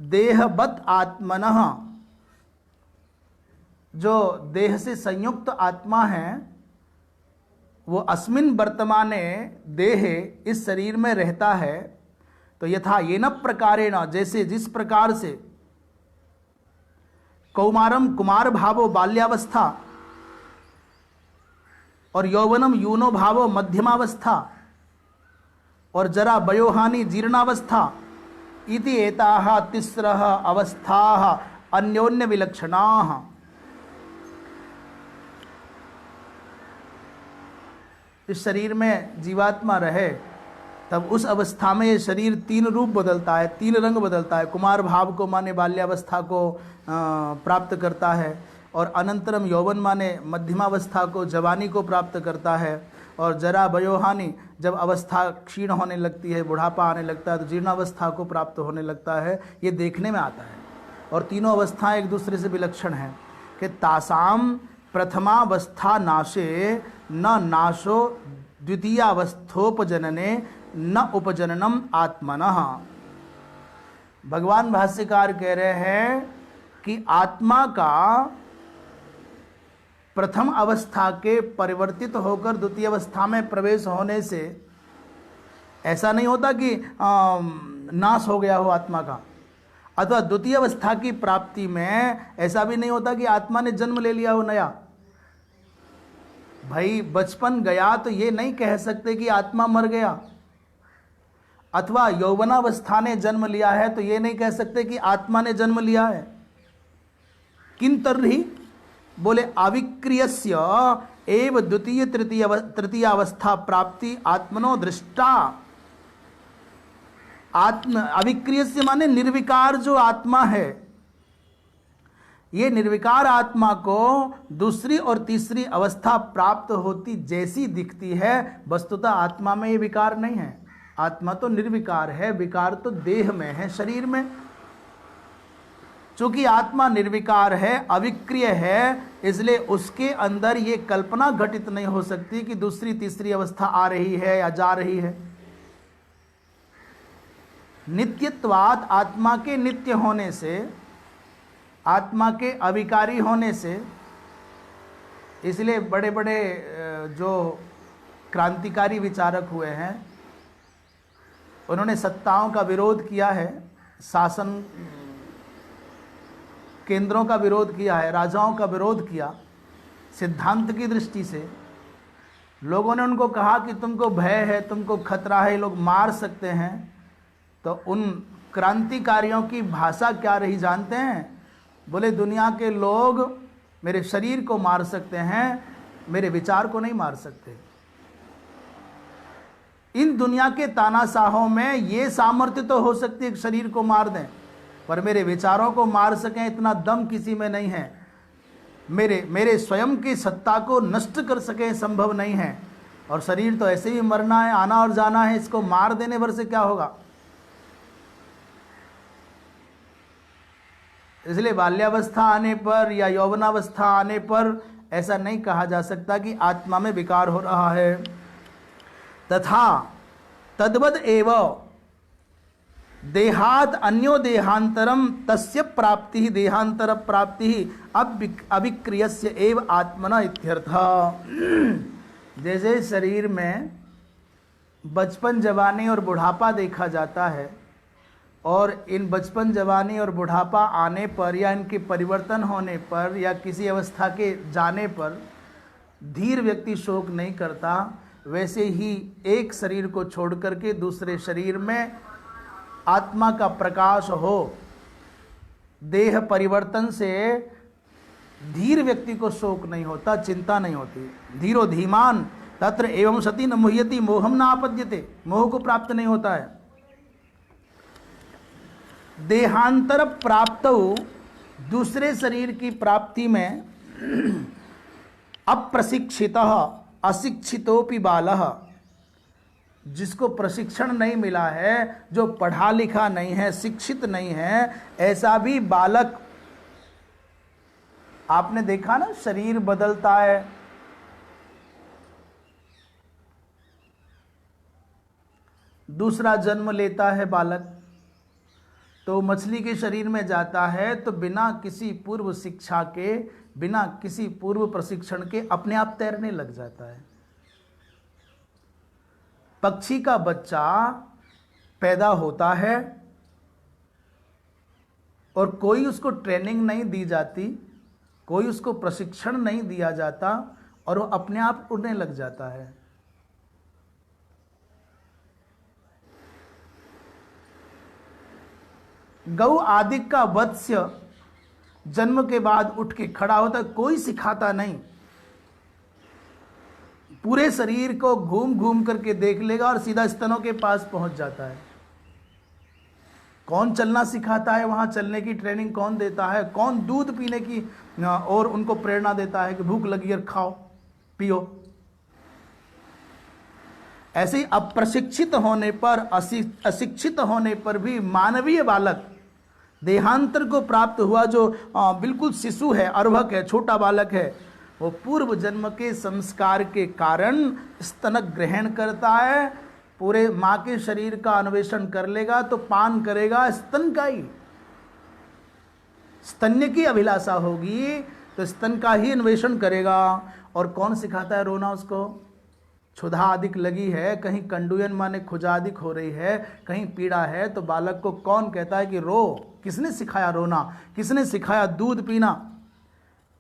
देहवत् आत्मनः, जो देह से संयुक्त आत्मा है, वो अस्मिन् वर्तमाने देहे, इस शरीर में रहता है। तो यथा येन प्रकारेण, जैसे जिस प्रकार से कौमारम कुमार भावो बाल्यावस्था और यौवनम यूनो भावो मध्यमावस्था और जरा वयोहानि जीर्णावस्था इति एताः तिस्रः अवस्थाः अन्योन्य विलक्षणाः। इस शरीर में जीवात्मा रहे तब उस अवस्था में ये शरीर तीन रूप बदलता है, तीन रंग बदलता है। कुमार भाव को माने बाल्यावस्था को प्राप्त करता है, और अनंतरम यौवन माने मध्यमावस्था को, जवानी को प्राप्त करता है, और जरा वयोहानि जब अवस्था क्षीण होने लगती है, बुढ़ापा आने लगता है, तो जीर्णावस्था को प्राप्त होने लगता है। ये देखने में आता है। और तीनों अवस्थाएं एक दूसरे से विलक्षण हैं कि तासाम प्रथमावस्था नाशे न नाशो द्वितीयावस्थोपजनने न उपजननम आत्मनः। भगवान भाष्यकार कह रहे हैं कि आत्मा का प्रथम अवस्था के परिवर्तित होकर द्वितीय अवस्था में प्रवेश होने से ऐसा नहीं होता कि नाश हो गया हो आत्मा का, अथवा द्वितीय अवस्था की प्राप्ति में ऐसा भी नहीं होता कि आत्मा ने जन्म ले लिया हो नया। भाई बचपन गया तो ये नहीं कह सकते कि आत्मा मर गया, अथवा यौवनावस्था ने जन्म लिया है तो ये नहीं कह सकते कि आत्मा ने जन्म लिया है। किन तर्हि, बोले अविक्रियस्य एव द्वितीय तृतीय अवस्था प्राप्ति आत्मनो दृष्टा। आत्म अविक्रियस्य माने निर्विकार जो आत्मा है, ये निर्विकार आत्मा को दूसरी और तीसरी अवस्था प्राप्त होती जैसी दिखती है, वस्तुतः आत्मा में ये विकार नहीं है। आत्मा तो निर्विकार है, विकार तो देह में है, शरीर में। चूंकि आत्मा निर्विकार है, अविक्रिय है, इसलिए उसके अंदर ये कल्पना घटित नहीं हो सकती कि दूसरी तीसरी अवस्था आ रही है या जा रही है। नित्यत्वात्, आत्मा के नित्य होने से, आत्मा के अविकारी होने से, इसलिए बड़े बड़े जो क्रांतिकारी विचारक हुए हैं उन्होंने सत्ताओं का विरोध किया है, शासन केंद्रों का विरोध किया है, राजाओं का विरोध किया। सिद्धांत की दृष्टि से लोगों ने उनको कहा कि तुमको भय है, तुमको खतरा है, लोग मार सकते हैं। तो उन क्रांतिकारियों की भाषा क्या रही जानते हैं? बोले दुनिया के लोग मेरे शरीर को मार सकते हैं, मेरे विचार को नहीं मार सकते। इन दुनिया के तानाशाहों में ये सामर्थ्य तो हो सकती है कि शरीर को मार दें, पर मेरे विचारों को मार सकें इतना दम किसी में नहीं है। मेरे स्वयं की सत्ता को नष्ट कर सकें संभव नहीं है। और शरीर तो ऐसे ही मरना है, आना और जाना है, इसको मार देने भर से क्या होगा। इसलिए बाल्यावस्था आने पर या यौवनावस्था आने पर ऐसा नहीं कहा जा सकता कि आत्मा में विकार हो रहा है। तथा तद्वद एव देहात अन्यो देहांतरम तस्य प्राप्ति ही देहांतर प्राप्ति ही अविक्रियस्य एव आत्मना इत्यर्थः। जैसे शरीर में बचपन, जवानी और बुढ़ापा देखा जाता है, और इन बचपन, जवानी और बुढ़ापा आने पर या इनके परिवर्तन होने पर या किसी अवस्था के जाने पर धीर व्यक्ति शोक नहीं करता, वैसे ही एक शरीर को छोड़ करके दूसरे शरीर में आत्मा का प्रकाश हो, देह परिवर्तन से धीर व्यक्ति को शोक नहीं होता, चिंता नहीं होती। धीरो धीमान तत्र एवं सती न मुह्यति मोहम न आपद्यते, मोह को प्राप्त नहीं होता है। देहांतर प्राप्त, दूसरे शरीर की प्राप्ति में अप्रशिक्षितः अशिक्षितोपि बालः, जिसको प्रशिक्षण नहीं मिला है, जो पढ़ा लिखा नहीं है, शिक्षित नहीं है, ऐसा भी बालक आपने देखा ना, शरीर बदलता है, दूसरा जन्म लेता है बालक, तो मछली के शरीर में जाता है तो बिना किसी पूर्व शिक्षा के, बिना किसी पूर्व प्रशिक्षण के अपने आप तैरने लग जाता है। पक्षी का बच्चा पैदा होता है और कोई उसको ट्रेनिंग नहीं दी जाती, कोई उसको प्रशिक्षण नहीं दिया जाता और वो अपने आप उड़ने लग जाता है। गौ आदि का वत्स्य जन्म के बाद उठ के खड़ा होता है, कोई सिखाता नहीं, पूरे शरीर को घूम घूम करके देख लेगा और सीधा स्तनों के पास पहुंच जाता है। कौन चलना सिखाता है, वहां चलने की ट्रेनिंग कौन देता है, कौन दूध पीने की और उनको प्रेरणा देता है कि भूख लगी और खाओ पियो। ऐसे ही अप्रशिक्षित होने पर, अशिक्षित होने पर भी मानवीय बालक देहांतर को प्राप्त हुआ, जो बिल्कुल शिशु है, अर्भक है, छोटा बालक है, वो पूर्व जन्म के संस्कार के कारण स्तन ग्रहण करता है, पूरे माँ के शरीर का अन्वेषण कर लेगा तो पान करेगा स्तन का ही। स्तन्य की अभिलाषा होगी तो स्तन का ही अन्वेषण करेगा। और कौन सिखाता है रोना उसको? क्षुधा अधिक लगी है, कहीं कंडुयन माने खुजा अधिक हो रही है, कहीं पीड़ा है, तो बालक को कौन कहता है कि रो? किसने सिखाया रोना? किसने सिखाया दूध पीना?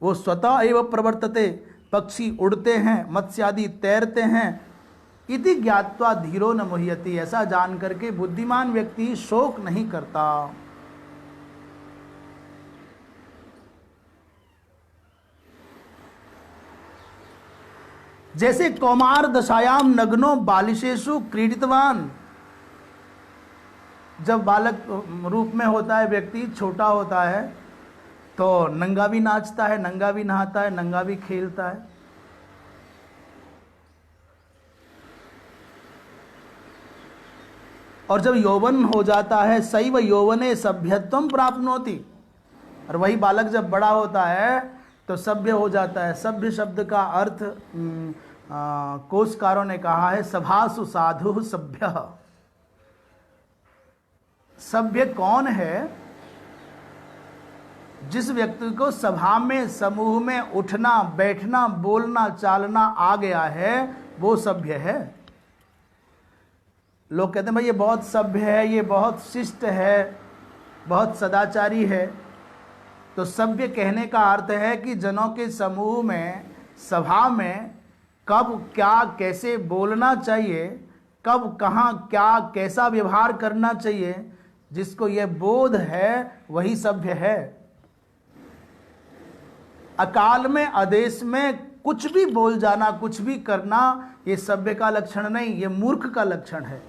वो स्वतः एवं प्रवर्तते। पक्षी उड़ते हैं, मत्स्यादि तैरते हैं। इति ज्ञात्वा धीरो न मुह्यति, ऐसा जान करके बुद्धिमान व्यक्ति शोक नहीं करता। जैसे कौमार दशायाम नग्नो बालिशेषु क्रीडितवान, जब बालक रूप में होता है व्यक्ति, छोटा होता है, तो नंगा भी नाचता है, नंगा भी नहाता है, नंगा भी खेलता है। और जब यौवन हो जाता है, सैव यौवने सभ्यत्वम प्राप्नोति, और वही बालक जब बड़ा होता है तो सभ्य हो जाता है। सभ्य शब्द का अर्थ कोशकारों ने कहा है सभासु साधु सभ्य। सभ्य कौन है? जिस व्यक्ति को सभा में, समूह में उठना, बैठना, बोलना, चालना आ गया है, वो सभ्य है। लोग कहते हैं भाई ये बहुत सभ्य है, ये बहुत शिष्ट है, बहुत सदाचारी है। तो सभ्य कहने का अर्थ है कि जनों के समूह में, सभा में कब क्या कैसे बोलना चाहिए, कब कहाँ क्या कैसा व्यवहार करना चाहिए, जिसको यह बोध है वही सभ्य है। अकाल में, आदेश में कुछ भी बोल जाना, कुछ भी करना, ये सभ्य का लक्षण नहीं, ये मूर्ख का लक्षण है।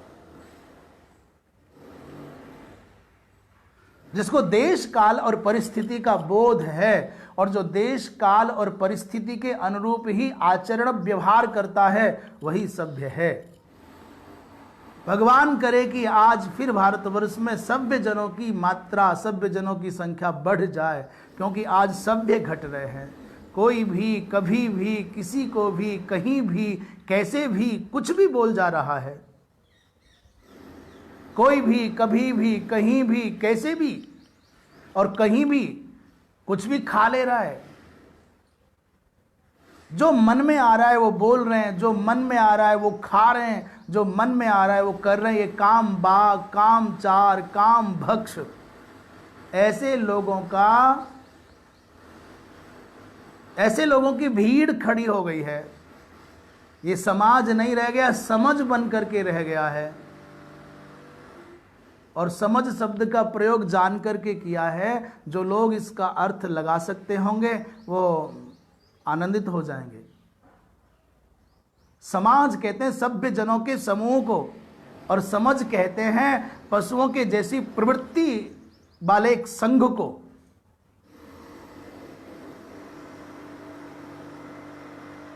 जिसको देश काल और परिस्थिति का बोध है और जो देश काल और परिस्थिति के अनुरूप ही आचरण व्यवहार करता है, वही सभ्य है। भगवान करे कि आज फिर भारतवर्ष में सभ्य जनों की मात्रा, सभ्य जनों की संख्या बढ़ जाए, क्योंकि आज सभ्य घट रहे हैं। कोई भी कभी भी किसी को भी कहीं भी कैसे भी कुछ भी बोल जा रहा है। कोई भी कभी भी कहीं भी कैसे भी और कहीं भी कुछ भी खा ले रहा है। जो मन में आ रहा है वो बोल रहे हैं, जो मन में आ रहा है वो खा रहे हैं, जो मन में आ रहा है वो कर रहे हैं। ये काम बाग, काम चार, काम भक्ष, ऐसे लोगों की भीड़ खड़ी हो गई है। ये समाज नहीं रह गया, समझ बन करके रह गया है। और समझ शब्द का प्रयोग जान करके किया है। जो लोग इसका अर्थ लगा सकते होंगे वो आनंदित हो जाएंगे। समाज कहते हैं सभ्य जनों के समूह को, और समझ कहते हैं पशुओं के जैसी प्रवृत्ति वाले एक संघ को।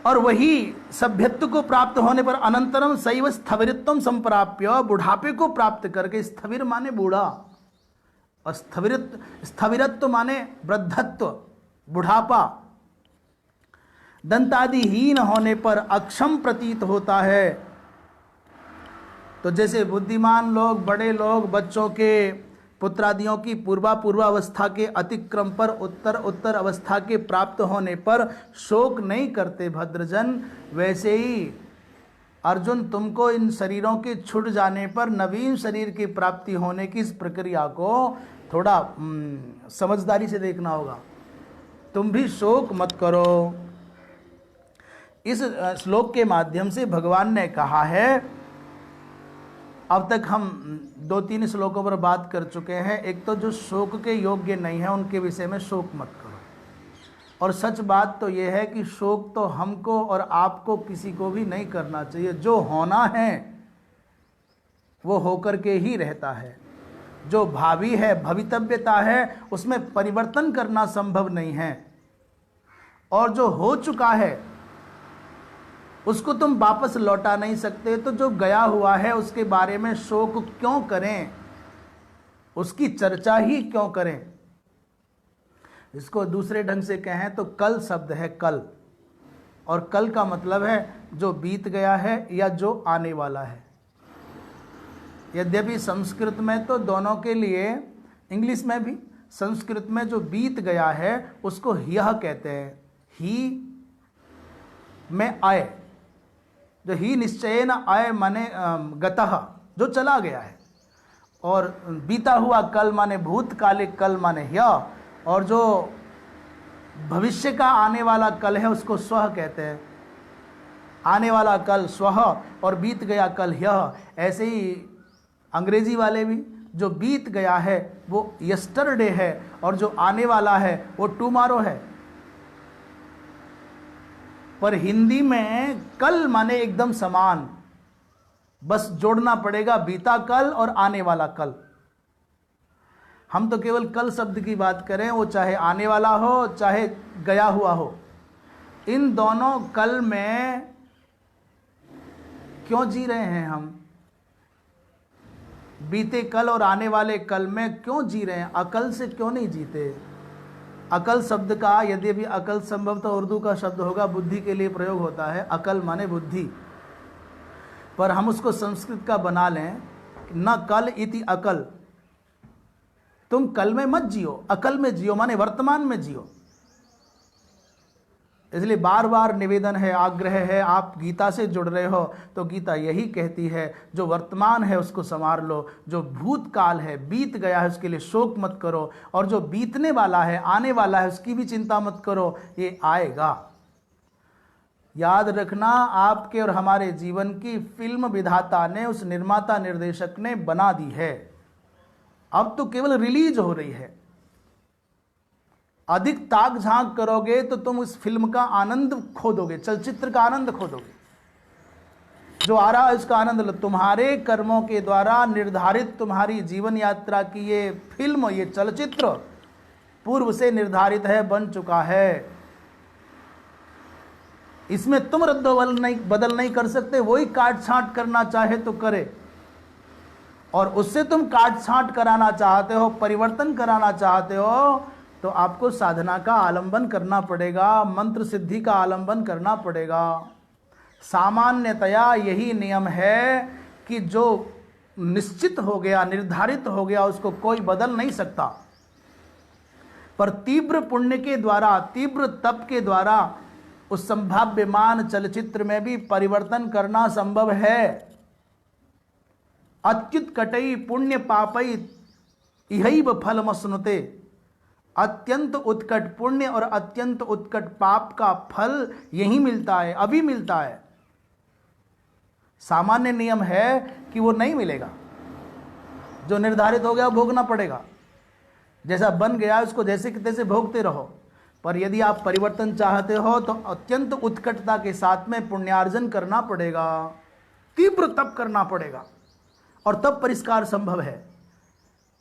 और वही सभ्यत्व को प्राप्त होने पर अनंतरम शैव स्थविरत्वम संप्राप्य, बुढ़ापे को प्राप्त करके, स्थविर माने बूढ़ा और स्थविरत्व माने वृद्धत्व, बुढ़ापा दंतादिहीन होने पर अक्षम प्रतीत होता है। तो जैसे बुद्धिमान लोग, बड़े लोग बच्चों के पुत्रादियों की पूर्वावस्था के अतिक्रम पर उत्तर अवस्था के प्राप्त होने पर शोक नहीं करते भद्रजन, वैसे ही अर्जुन तुमको इन शरीरों के छूट जाने पर नवीन शरीर की प्राप्ति होने की इस प्रक्रिया को थोड़ा समझदारी से देखना होगा। तुम भी शोक मत करो। इस श्लोक के माध्यम से भगवान ने कहा है, अब तक हम 2-3 श्लोकों पर बात कर चुके हैं। एक तो जो शोक के योग्य नहीं है उनके विषय में शोक मत करो, और सच बात तो यह है कि शोक तो हमको और आपको किसी को भी नहीं करना चाहिए। जो होना है वो होकर के ही रहता है, जो भावी है, भवितव्यता है, उसमें परिवर्तन करना संभव नहीं है, और जो हो चुका है उसको तुम वापस लौटा नहीं सकते। तो जो गया हुआ है उसके बारे में शोक क्यों करें, उसकी चर्चा ही क्यों करें। इसको दूसरे ढंग से कहें तो कल शब्द है, कल, और कल का मतलब है जो बीत गया है या जो आने वाला है। यद्यपि संस्कृत में तो दोनों के लिए, इंग्लिश में भी, संस्कृत में जो बीत गया है उसको ह्यः कहते हैं। ही में आय, जो ही निश्चयेन आय माने गतः, जो चला गया है, और बीता हुआ कल माने भूतकालिक कल माने ह्यः, और जो भविष्य का आने वाला कल है उसको स्वः कहते हैं। आने वाला कल स्वः और बीत गया कल ह्यः। ऐसे ही अंग्रेजी वाले भी, जो बीत गया है वो यस्टरडे है और जो आने वाला है वो टुमारो है। पर हिंदी में कल माने एकदम समान, बस जोड़ना पड़ेगा बीता कल और आने वाला कल। हम तो केवल कल शब्द की बात करें, वो चाहे आने वाला हो चाहे गया हुआ हो। इन दोनों कल में क्यों जी रहे हैं हम? बीते कल और आने वाले कल में क्यों जी रहे हैं? अकल से क्यों नहीं जीते? अकल शब्द का, यदि भी अकल संभवतः उर्दू का शब्द होगा, बुद्धि के लिए प्रयोग होता है। अकल माने बुद्धि, पर हम उसको संस्कृत का बना लें, न कल इति अकल। तुम कल में मत जियो, अकल में जियो, माने वर्तमान में जियो। इसलिए बार बार निवेदन है, आग्रह है, आप गीता से जुड़ रहे हो तो गीता यही कहती है, जो वर्तमान है उसको संवार लो, जो भूतकाल है, बीत गया है, उसके लिए शोक मत करो, और जो बीतने वाला है, आने वाला है, उसकी भी चिंता मत करो, ये आएगा। याद रखना, आपके और हमारे जीवन की फिल्म विधाता ने, उस निर्माता निर्देशक ने बना दी है, अब तो केवल रिलीज हो रही है। अधिक ताक झांक करोगे तो तुम उस फिल्म का आनंद खो दोगे, चलचित्र का आनंद खो दोगे। जो आ रहा है उसका आनंद लो। तुम्हारे कर्मों के द्वारा निर्धारित तुम्हारी जीवन यात्रा की ये फिल्म, ये चलचित्र पूर्व से निर्धारित है, बन चुका है। इसमें तुम बदल नहीं कर सकते। वही काट छांट करना चाहे तो करे, और उससे तुम काट छांट कराना चाहते हो, परिवर्तन कराना चाहते हो, तो आपको साधना का आलंबन करना पड़ेगा, मंत्र सिद्धि का आलंबन करना पड़ेगा। सामान्यतया यही नियम है कि जो निश्चित हो गया, निर्धारित हो गया, उसको कोई बदल नहीं सकता। पर तीव्र पुण्य के द्वारा, तीव्र तप के द्वारा उस संभाव्यमान चलचित्र में भी परिवर्तन करना संभव है। अत्युत्कटई पुण्य पापई इहैव फलमश्नुते। अत्यंत उत्कट पुण्य और अत्यंत उत्कट पाप का फल यही मिलता है, अभी मिलता है। सामान्य नियम है कि वो नहीं मिलेगा। जो निर्धारित हो गया भोगना पड़ेगा। जैसा बन गया उसको जैसे कि तैसे भोगते रहो। पर यदि आप परिवर्तन चाहते हो तो अत्यंत उत्कटता के साथ में पुण्यार्जन करना पड़ेगा, तीव्र तप करना पड़ेगा, और तब परिष्कार संभव है।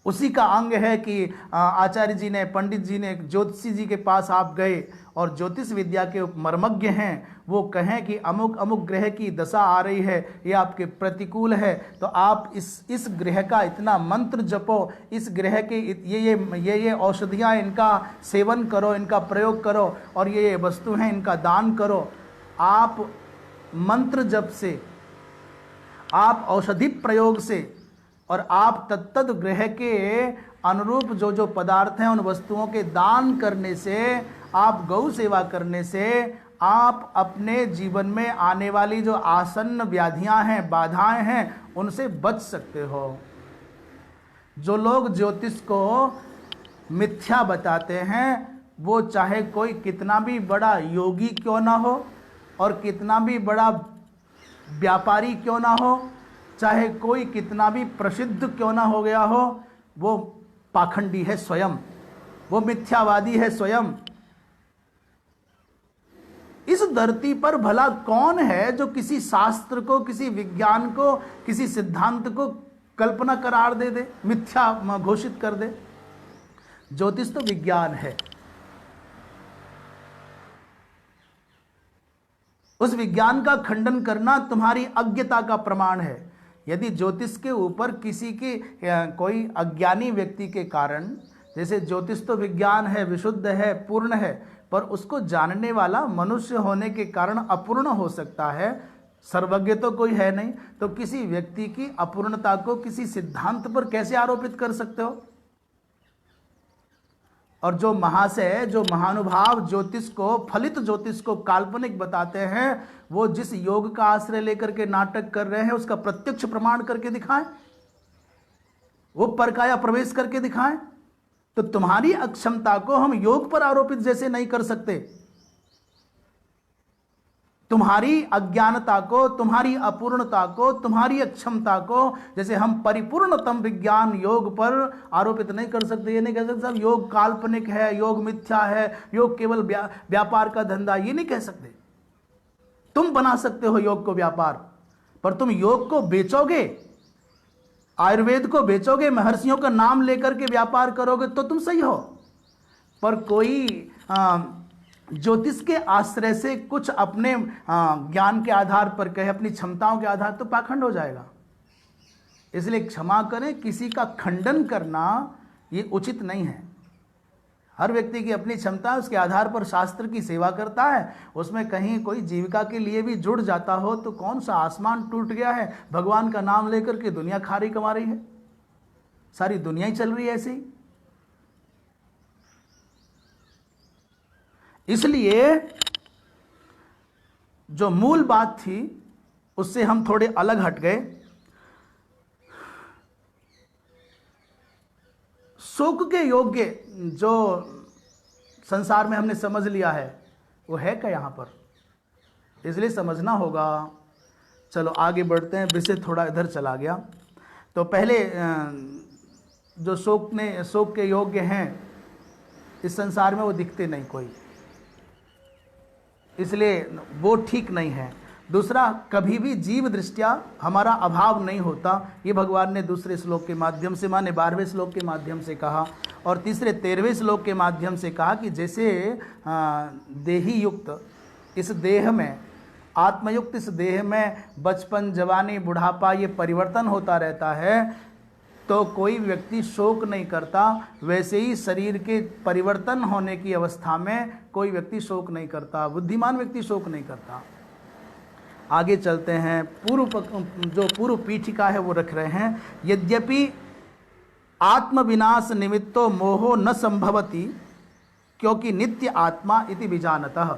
उसी का अंग है कि आचार्य जी ने, पंडित जी ने, ज्योतिषी जी के पास आप गए और ज्योतिष विद्या के मर्मज्ञ हैं, वो कहें कि अमुक अमुक ग्रह की दशा आ रही है, ये आपके प्रतिकूल है, तो आप इस ग्रह का इतना मंत्र जपो, इस ग्रह के ये औषधियाँ इनका सेवन करो, इनका प्रयोग करो, और ये वस्तु हैं इनका दान करो। आप मंत्र जप से, आप औषधि प्रयोग से, और आप तत्त ग्रह के अनुरूप जो जो पदार्थ हैं उन वस्तुओं के दान करने से, आप गौ सेवा करने से, आप अपने जीवन में आने वाली जो आसन्न व्याधियां हैं, बाधाएं हैं, उनसे बच सकते हो। जो लोग ज्योतिष को मिथ्या बताते हैं, वो चाहे कोई कितना भी बड़ा योगी क्यों ना हो और कितना भी बड़ा व्यापारी क्यों ना हो, चाहे कोई कितना भी प्रसिद्ध क्यों ना हो गया हो, वो पाखंडी है स्वयं, वो मिथ्यावादी है स्वयं। इस धरती पर भला कौन है जो किसी शास्त्र को, किसी विज्ञान को, किसी सिद्धांत को कल्पना करार दे, मिथ्या घोषित कर दे? ज्योतिष तो विज्ञान है। उस विज्ञान का खंडन करना तुम्हारी अज्ञता का प्रमाण है। यदि ज्योतिष के ऊपर किसी की कोई अज्ञानी व्यक्ति के कारण, जैसे ज्योतिष तो विज्ञान है, विशुद्ध है, पूर्ण है, पर उसको जानने वाला मनुष्य होने के कारण अपूर्ण हो सकता है, सर्वज्ञ तो कोई है नहीं, तो किसी व्यक्ति की अपूर्णता को किसी सिद्धांत पर कैसे आरोपित कर सकते हो? और जो महाशय, जो महानुभाव ज्योतिष को, फलित ज्योतिष को काल्पनिक बताते हैं, वो जिस योग का आश्रय लेकर के नाटक कर रहे हैं उसका प्रत्यक्ष प्रमाण करके दिखाएं, वो परकाया प्रवेश करके दिखाएं। तो तुम्हारी अक्षमता को हम योग पर आरोपित जैसे नहीं कर सकते, तुम्हारी अज्ञानता को, तुम्हारी अपूर्णता को, तुम्हारी अक्षमता को जैसे हम परिपूर्णतम विज्ञान योग पर आरोपित नहीं कर सकते। ये नहीं कह सकते साहब योग काल्पनिक है, योग मिथ्या है, योग केवल व्यापार का धंधा, ये नहीं कह सकते। तुम बना सकते हो योग को व्यापार, पर तुम योग को बेचोगे, आयुर्वेद को बेचोगे, महर्षियों का नाम लेकर के व्यापार करोगे तो तुम सही हो। पर कोई ज्योतिष के आश्रय से कुछ अपने ज्ञान के आधार पर कहे, अपनी क्षमताओं के आधार, तो पाखंड हो जाएगा। इसलिए क्षमा करें, किसी का खंडन करना ये उचित नहीं है। हर व्यक्ति की अपनी क्षमता है, उसके आधार पर शास्त्र की सेवा करता है, उसमें कहीं कोई जीविका के लिए भी जुड़ जाता हो तो कौन सा आसमान टूट गया है? भगवान का नाम लेकर के दुनिया खारी कमा रही है, सारी दुनिया ही चल रही है ऐसे ही। इसलिए जो मूल बात थी उससे हम थोड़े अलग हट गए। शोक के योग्य जो संसार में हमने समझ लिया है वो है क्या यहाँ पर? इसलिए समझना होगा। चलो आगे बढ़ते हैं, विषय थोड़ा इधर चला गया। तो पहले जो शोक के योग्य हैं इस संसार में वो दिखते नहीं कोई, इसलिए वो ठीक नहीं है। दूसरा, कभी भी जीव दृष्टिया हमारा अभाव नहीं होता, ये भगवान ने दूसरे श्लोक के माध्यम से, माने 12वें श्लोक के माध्यम से कहा, और तीसरे 13वें श्लोक के माध्यम से कहा कि जैसे देही युक्त इस देह में, आत्मयुक्त इस देह में बचपन, जवानी, बुढ़ापा ये परिवर्तन होता रहता है, तो कोई व्यक्ति शोक नहीं करता, वैसे ही शरीर के परिवर्तन होने की अवस्था में कोई व्यक्ति शोक नहीं करता, बुद्धिमान व्यक्ति शोक नहीं करता। आगे चलते हैं। पूर्व पीठिका है वो रख रहे हैं। यद्यपि आत्मविनाश निमित्तो मोहो न संभवति, क्योंकि नित्य आत्मा इति विजानतः।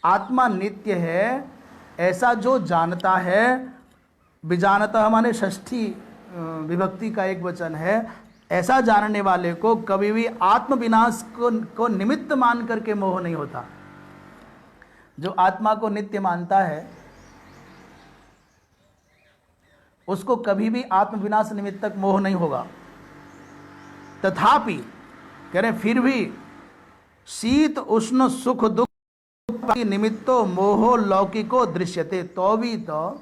आत्मा नित्य है ऐसा जो जानता है, विजानतः माने षष्ठी विभक्ति का एक वचन है, ऐसा जानने वाले को कभी भी आत्मविनाश को निमित्त मान करके मोह नहीं होता। जो आत्मा को नित्य मानता है उसको कभी भी आत्मविनाश निमित्तक मोह नहीं होगा। तथापि कह रहे फिर भी शीत उष्ण सुख दुख निमित्तो मोहो लौकिको दृश्यते, तो भी तो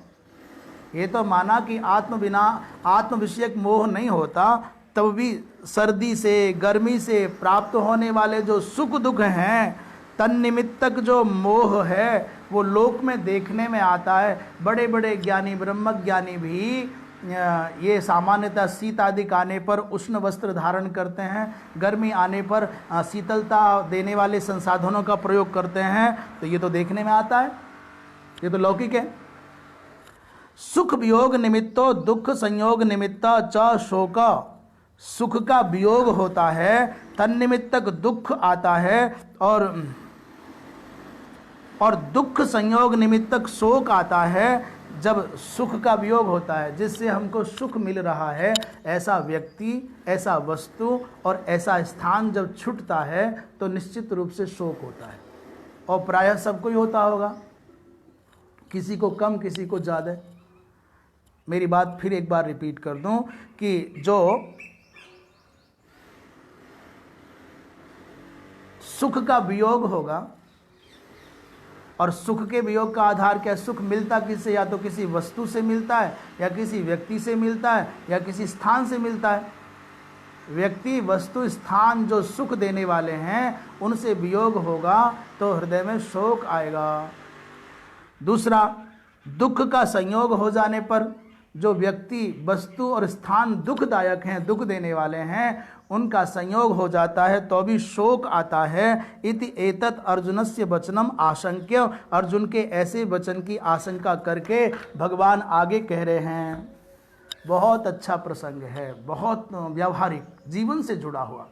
ये तो माना कि आत्म विषयक मोह नहीं होता, तब भी सर्दी से गर्मी से प्राप्त होने वाले जो सुख दुख हैं, तन्निमित्तक जो मोह है वो लोक में देखने में आता है। बड़े बड़े ज्ञानी ब्रह्मज्ञानी भी ये सामान्यतः शीत आदि आने पर उष्ण वस्त्र धारण करते हैं, गर्मी आने पर शीतलता देने वाले संसाधनों का प्रयोग करते हैं, तो ये तो देखने में आता है, ये तो लौकिक है। सुख वियोग निमित्तो दुख संयोग निमित्ता च शोक, सुख का वियोग होता है तन्निमित्तक दुख आता है, और दुख संयोग निमित्तक शोक आता है। जब सुख का वियोग होता है, जिससे हमको सुख मिल रहा है, ऐसा व्यक्ति, ऐसा वस्तु और ऐसा स्थान जब छूटता है तो निश्चित रूप से शोक होता है, और प्रायः सबको ही होता होगा, किसी को कम किसी को ज़्यादा। मेरी बात फिर एक बार रिपीट कर दूं कि जो सुख का वियोग होगा, और सुख के वियोग का आधार क्या, सुख मिलता किससे, या तो किसी वस्तु से मिलता है, या किसी व्यक्ति से मिलता है, या किसी स्थान से मिलता है। व्यक्ति वस्तु स्थान जो सुख देने वाले हैं उनसे वियोग होगा तो हृदय में शोक आएगा। दूसरा, दुख का संयोग हो जाने पर जो व्यक्ति वस्तु और स्थान दुखदायक हैं, दुख देने वाले हैं, उनका संयोग हो जाता है तो भी शोक आता है। इति एतत् अर्जुनस्य वचनम आशंक्य, अर्जुन के ऐसे वचन की आशंका करके भगवान आगे कह रहे हैं। बहुत अच्छा प्रसंग है, बहुत व्यावहारिक, जीवन से जुड़ा हुआ।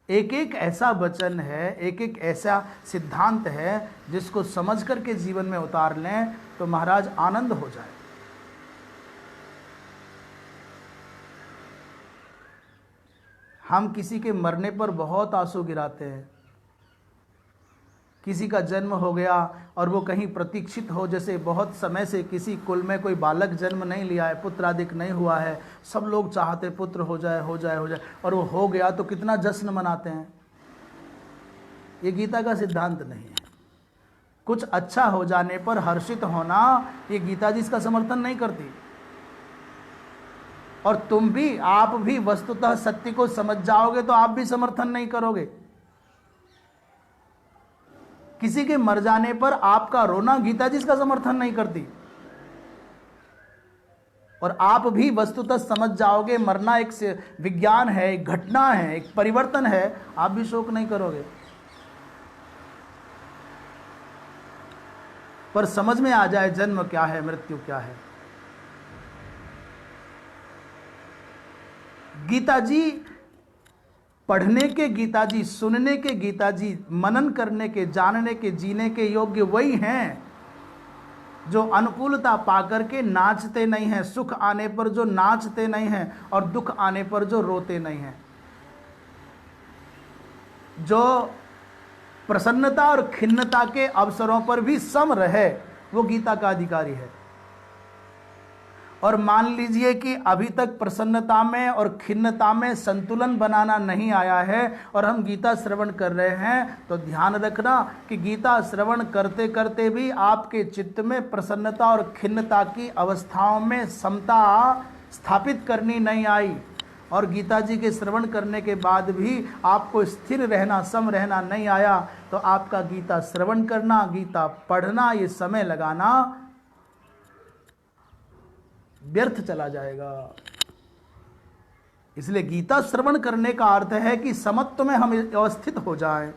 एक एक ऐसा वचन है, एक एक ऐसा सिद्धांत है जिसको समझ करके जीवन में उतार लें तो महाराज आनंद हो जाए। हम किसी के मरने पर बहुत आंसू गिराते हैं। किसी का जन्म हो गया और वो कहीं प्रतीक्षित हो, जैसे बहुत समय से किसी कुल में कोई बालक जन्म नहीं लिया है, पुत्र आदि नहीं हुआ है, सब लोग चाहते पुत्र हो जाए हो जाए हो जाए, और वो हो गया तो कितना जश्न मनाते हैं। ये गीता का सिद्धांत नहीं है। कुछ अच्छा हो जाने पर हर्षित होना, ये गीता जी इसका समर्थन नहीं करती। और तुम भी, आप भी वस्तुतः सत्य को समझ जाओगे तो आप भी समर्थन नहीं करोगे। किसी के मर जाने पर आपका रोना गीता जी इसका समर्थन नहीं करती। और आप भी वस्तुतः समझ जाओगे मरना एक विज्ञान है, एक घटना है, एक परिवर्तन है, आप भी शोक नहीं करोगे। पर समझ में आ जाए जन्म क्या है, मृत्यु क्या है। गीता जी पढ़ने के, गीता जी सुनने के, गीता जी मनन करने के, जानने के, जीने के योग्य वही हैं जो अनुकूलता पाकर के नाचते नहीं हैं, सुख आने पर जो नाचते नहीं हैं और दुख आने पर जो रोते नहीं हैं, जो प्रसन्नता और खिन्नता के अवसरों पर भी सम रहे, वो गीता का अधिकारी है। और मान लीजिए कि अभी तक प्रसन्नता में और खिन्नता में संतुलन बनाना नहीं आया है और हम गीता श्रवण कर रहे हैं, तो ध्यान रखना कि गीता श्रवण करते करते भी आपके चित्त में प्रसन्नता और खिन्नता की अवस्थाओं में समता स्थापित करनी नहीं आई, और गीता जी के श्रवण करने के बाद भी आपको स्थिर रहना, सम रहना नहीं आया, तो आपका गीता श्रवण करना, गीता पढ़ना, ये समय लगाना व्यर्थ चला जाएगा। इसलिए गीता श्रवण करने का अर्थ है कि समत्व में हम अवस्थित हो जाएं।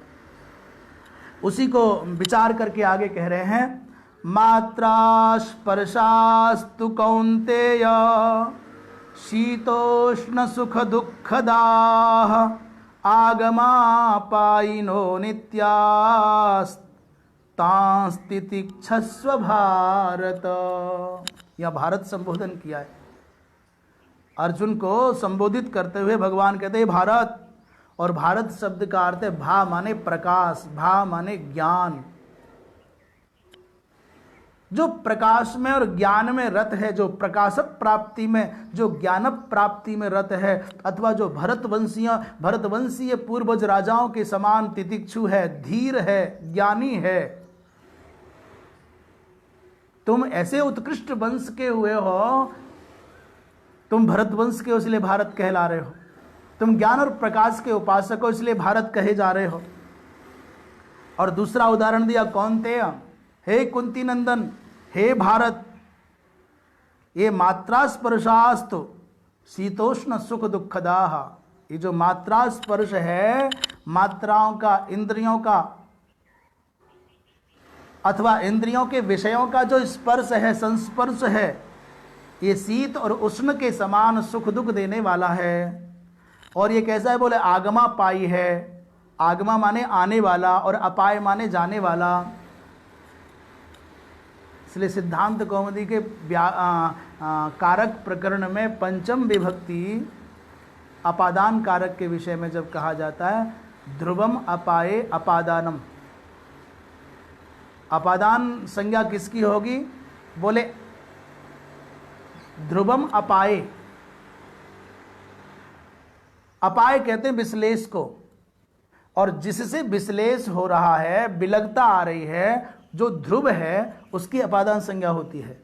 उसी को विचार करके आगे कह रहे हैं, मात्रा स्पर्शास्तु कौन्तेय शीतोष्ण सुख दुःखदाः आगमापायिनो नित्यास्तांस्तितिक्षस्व भारत। यह भारत संबोधन किया है। अर्जुन को संबोधित करते हुए भगवान कहते हैं भारत, और भारत शब्द का अर्थ है भा माने प्रकाश, भा माने ज्ञान। जो प्रकाश में और ज्ञान में रत है, जो प्रकाश प्राप्ति में, जो ज्ञान प्राप्ति में रत है, अथवा जो भरतवंशीय पूर्वज राजाओं के समान तितिक्षु है, धीर है, ज्ञानी है, तुम ऐसे उत्कृष्ट वंश के हुए हो तुम भरतवंश के हो इसलिए भारत कहला रहे हो, तुम ज्ञान और प्रकाश के उपासक हो इसलिए भारत कहे जा रहे हो। और दूसरा उदाहरण दिया कौन्तेय, हे कुंती नंदन, हे भारत, ये मात्रा स्पर्शास्तु शीतोष्ण सुख दुखदाह, ये जो मात्रा स्पर्श है, मात्राओं का, इंद्रियों का अथवा इंद्रियों के विषयों का जो स्पर्श है, संस्पर्श है, ये शीत और उष्ण के समान सुख दुख देने वाला है। और ये कैसा है? बोले आगमा पाई है। आगमा माने आने वाला और अपाय माने जाने वाला। इसलिए सिद्धांत कौमुदी के कारक प्रकरण में पंचम विभक्ति अपादान कारक के विषय में जब कहा जाता है, ध्रुवम अपाये अपादानम, अपादान संज्ञा किसकी होगी? बोले ध्रुवम अपाये, अपाय कहते हैं विश्लेष को, और जिससे विश्लेष हो रहा है, विलगता आ रही है, जो ध्रुव है, उसकी अपादान संज्ञा होती है।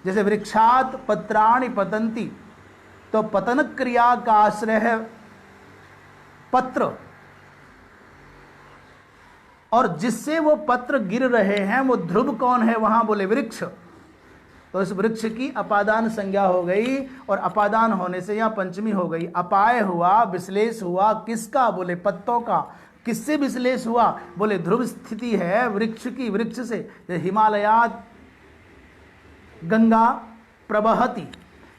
जैसे वृक्षात पत्राणि पतंती, तो पतन क्रिया का आश्रय है पत्र, और जिससे वो पत्र गिर रहे हैं वो ध्रुव कौन है वहां? बोले वृक्ष। तो इस वृक्ष की अपादान संज्ञा हो गई, और अपादान होने से यहां पंचमी हो गई। अपाय हुआ, विश्लेष हुआ, किसका? बोले पत्तों का। किससे विश्लेष हुआ? बोले ध्रुव स्थिति है वृक्ष की, वृक्ष से। हिमालयात गंगा प्रवहति,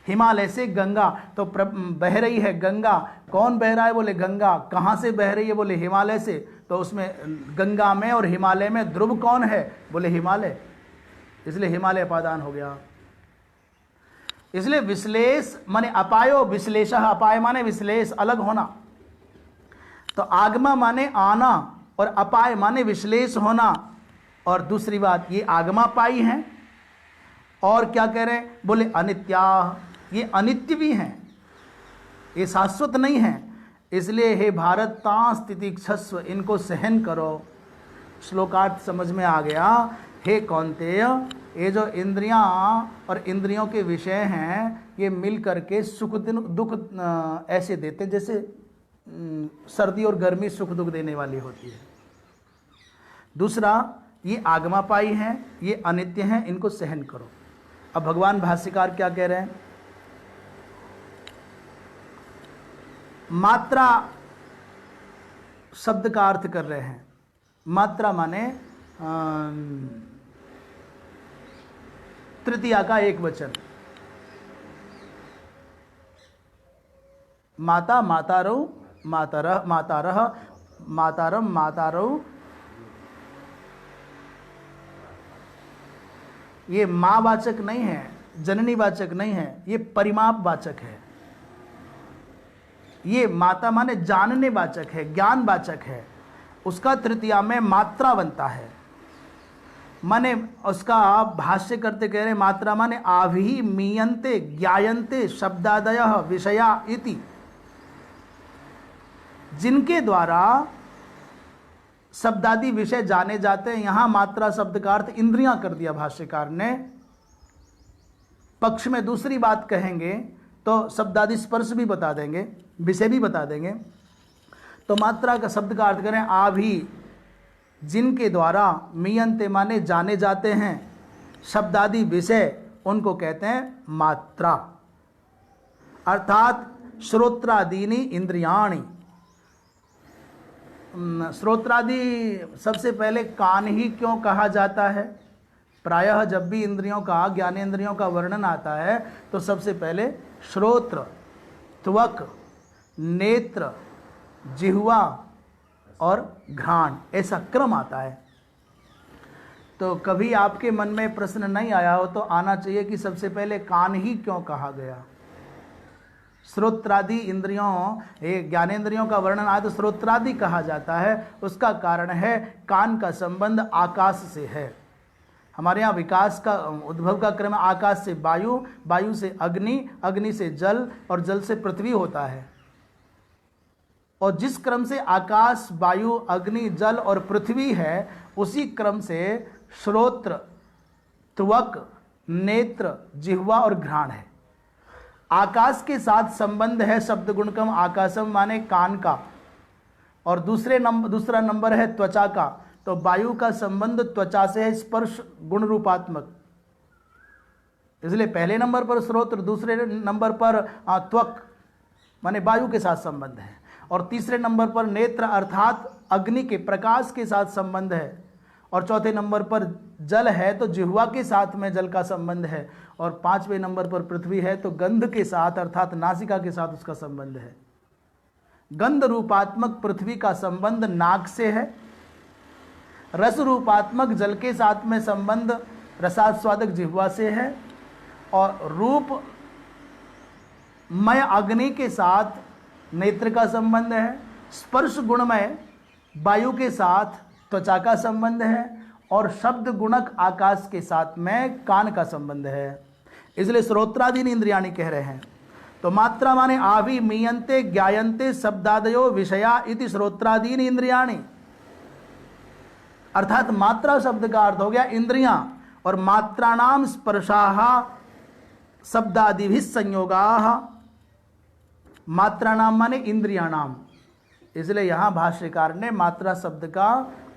हिमालय से गंगा तो बह रही है गंगा। कौन बह रहा है? बोले गंगा। कहाँ से बह रही है? बोले हिमालय से। तो उसमें गंगा में और हिमालय में ध्रुव कौन है? बोले हिमालय, इसलिए हिमालय अपादान हो गया। इसलिए विश्लेष माने अपायो विश्लेष, अपाय माने विश्लेष, अलग होना। तो आगमा माने आना और अपाय माने विश्लेष होना। और दूसरी बात, ये आगमा पाई हैं, और क्या कह रहे हैं? बोले अनित्या, ये अनित्य भी हैं, ये शाश्वत नहीं हैं। इसलिए हे भारत ता स्थिति क्षस्व, इनको सहन करो। श्लोकार्थ समझ में आ गया। हे कौन्तेय, ये जो इंद्रियां और इंद्रियों के विषय हैं, ये मिल करके सुख दुख ऐसे देते जैसे सर्दी और गर्मी सुख दुख देने वाली होती है। दूसरा, ये आगमापाई हैं, ये अनित्य हैं, इनको सहन करो। अब भगवान भाष्यकार क्या कह रहे हैं? मात्रा शब्द का अर्थ कर रहे हैं। मात्रा माने तृतीया का एक वचन। माता मातारौ, मातरः मातारः, मातारम मातारौ। ये माँ वाचक नहीं है, जननी वाचक नहीं है, ये परिमाप वाचक है। ये माता माने जानने वाचक है, ज्ञान वाचक है। उसका तृतीया में मात्रा बनता है। माने उसका भाष्य करते कह रहे मात्रा माने आभि मीयन्ते ज्ञायन्ते शब्दादयः विषया इति, जिनके द्वारा शब्दादि विषय जाने जाते हैं। यहां मात्रा शब्द का अर्थ इंद्रियां कर दिया भाष्यकार ने। पक्ष में दूसरी बात कहेंगे तो शब्दादि स्पर्श भी बता देंगे, विषय भी बता देंगे। तो मात्रा का शब्द का अर्थ करें आभि, जिनके द्वारा, मीयन्ते माने जाने जाते हैं, शब्दादि विषय उनको कहते हैं मात्रा। अर्थात श्रोत्रादीनि इंद्रियाणि। श्रोत्रादि सबसे पहले कान ही क्यों कहा जाता है? प्रायः जब भी इंद्रियों का, ज्ञानेंद्रियों का वर्णन आता है तो सबसे पहले श्रोत्र, त्वक, नेत्र, जिह्वा और घ्राण, ऐसा क्रम आता है। तो कभी आपके मन में प्रश्न नहीं आया हो तो आना चाहिए कि सबसे पहले कान ही क्यों कहा गया? श्रोत्रादि इंद्रियों, ये ज्ञानेंद्रियों का वर्णन आया तो श्रोत्रादि कहा जाता है। उसका कारण है कान का संबंध आकाश से है। हमारे यहाँ विकास का, उद्भव का क्रम आकाश से वायु, वायु से अग्नि, अग्नि से जल और जल से पृथ्वी होता है। और जिस क्रम से आकाश, वायु, अग्नि, जल और पृथ्वी है, उसी क्रम से श्रोत्र, त्वक, नेत्र, जिह्वा और घ्राण है। आकाश के साथ संबंध है शब्द गुणकम आकाशम माने कान का, और दूसरा नंबर है त्वचा का। तो वायु का संबंध त्वचा से है स्पर्श गुण रूपात्मक, इसलिए पहले नंबर पर श्रोत्र, दूसरे नंबर पर त्वक माने वायु के साथ संबंध है, और तीसरे नंबर पर नेत्र अर्थात अग्नि के प्रकाश के साथ संबंध है, और चौथे नंबर पर जल है तो जिह्वा के साथ में जल का संबंध है, और पांचवें नंबर पर पृथ्वी है तो गंध के साथ अर्थात नासिका के साथ उसका संबंध है। गंध रूपात्मक पृथ्वी का संबंध नाक से है, रस रूपात्मक जल के साथ में संबंध रसास्वादक जिह्वा से है, और रूप मय अग्नि के साथ नेत्र का संबंध है, स्पर्श गुणमय वायु के साथ त्वचा का संबंध है, और शब्द गुणक आकाश के साथ में कान का संबंध है। इसलिए श्रोत्रादीन इंद्रियाणि कह रहे हैं। तो मात्रा माने आभि मीयन्ते ज्ञायन्ते शब्दादयो विषया इति श्रोत्रादीन इंद्रियाणि, अर्थात मात्रा शब्द का अर्थ हो गया इंद्रियां, और मात्राणाम स्पर्शाः शब्दादिभिः संयोगाः, मात्राणाम माने इंद्रियाणाम, इसलिए यहां भाष्यकार ने मात्रा शब्द का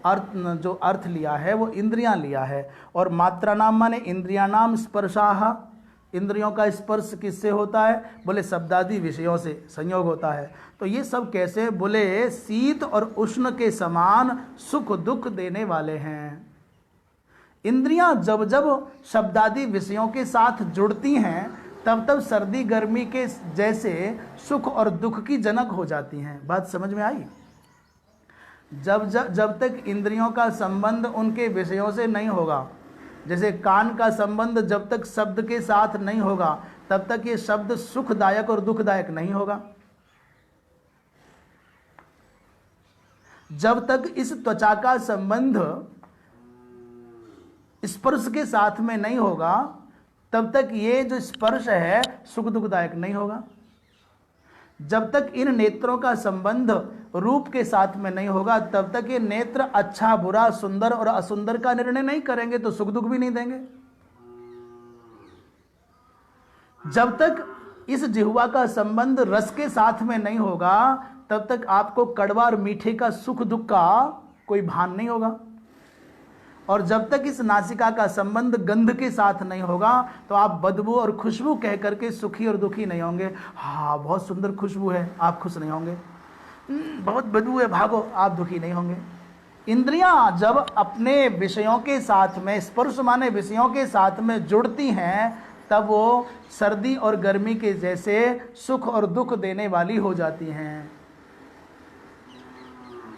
जो अर्थ लिया है वो इंद्रियां लिया है, और मात्राणाम माने इंद्रियाणाम स्पर्शाः, इंद्रियों का स्पर्श किससे होता है? बोले शब्दादि विषयों से संयोग होता है। तो ये सब कैसे? बोले शीत और उष्ण के समान सुख दुख देने वाले हैं। इंद्रियां जब जब शब्दादि विषयों के साथ जुड़ती हैं तब तब सर्दी गर्मी के जैसे सुख और दुख की जनक हो जाती हैं। बात समझ में आई? जब तक इंद्रियों का संबंध उनके विषयों से नहीं होगा, जैसे कान का संबंध जब तक शब्द के साथ नहीं होगा तब तक ये शब्द सुखदायक और दुखदायक नहीं होगा। जब तक इस त्वचा का संबंध स्पर्श के साथ में नहीं होगा तब तक ये जो स्पर्श है सुख दुखदायक नहीं होगा। जब तक इन नेत्रों का संबंध रूप के साथ में नहीं होगा तब तक ये नेत्र अच्छा बुरा सुंदर और असुंदर का निर्णय नहीं करेंगे, तो सुख दुख भी नहीं देंगे। जब तक इस जिह्वा का संबंध रस के साथ में नहीं होगा तब तक आपको कड़वा और मीठे का सुख दुख का कोई भान नहीं होगा, और जब तक इस नासिका का संबंध गंध के साथ नहीं होगा तो आप बदबू और खुशबू कह करके सुखी और दुखी नहीं होंगे। हाँ बहुत सुंदर खुशबू है, आप खुश नहीं होंगे। बहुत बदबू है, भागो, आप दुखी नहीं होंगे। इंद्रियां जब अपने विषयों के साथ में, स्पर्श माने विषयों के साथ में जुड़ती हैं तब वो सर्दी और गर्मी के जैसे सुख और दुख देने वाली हो जाती हैं।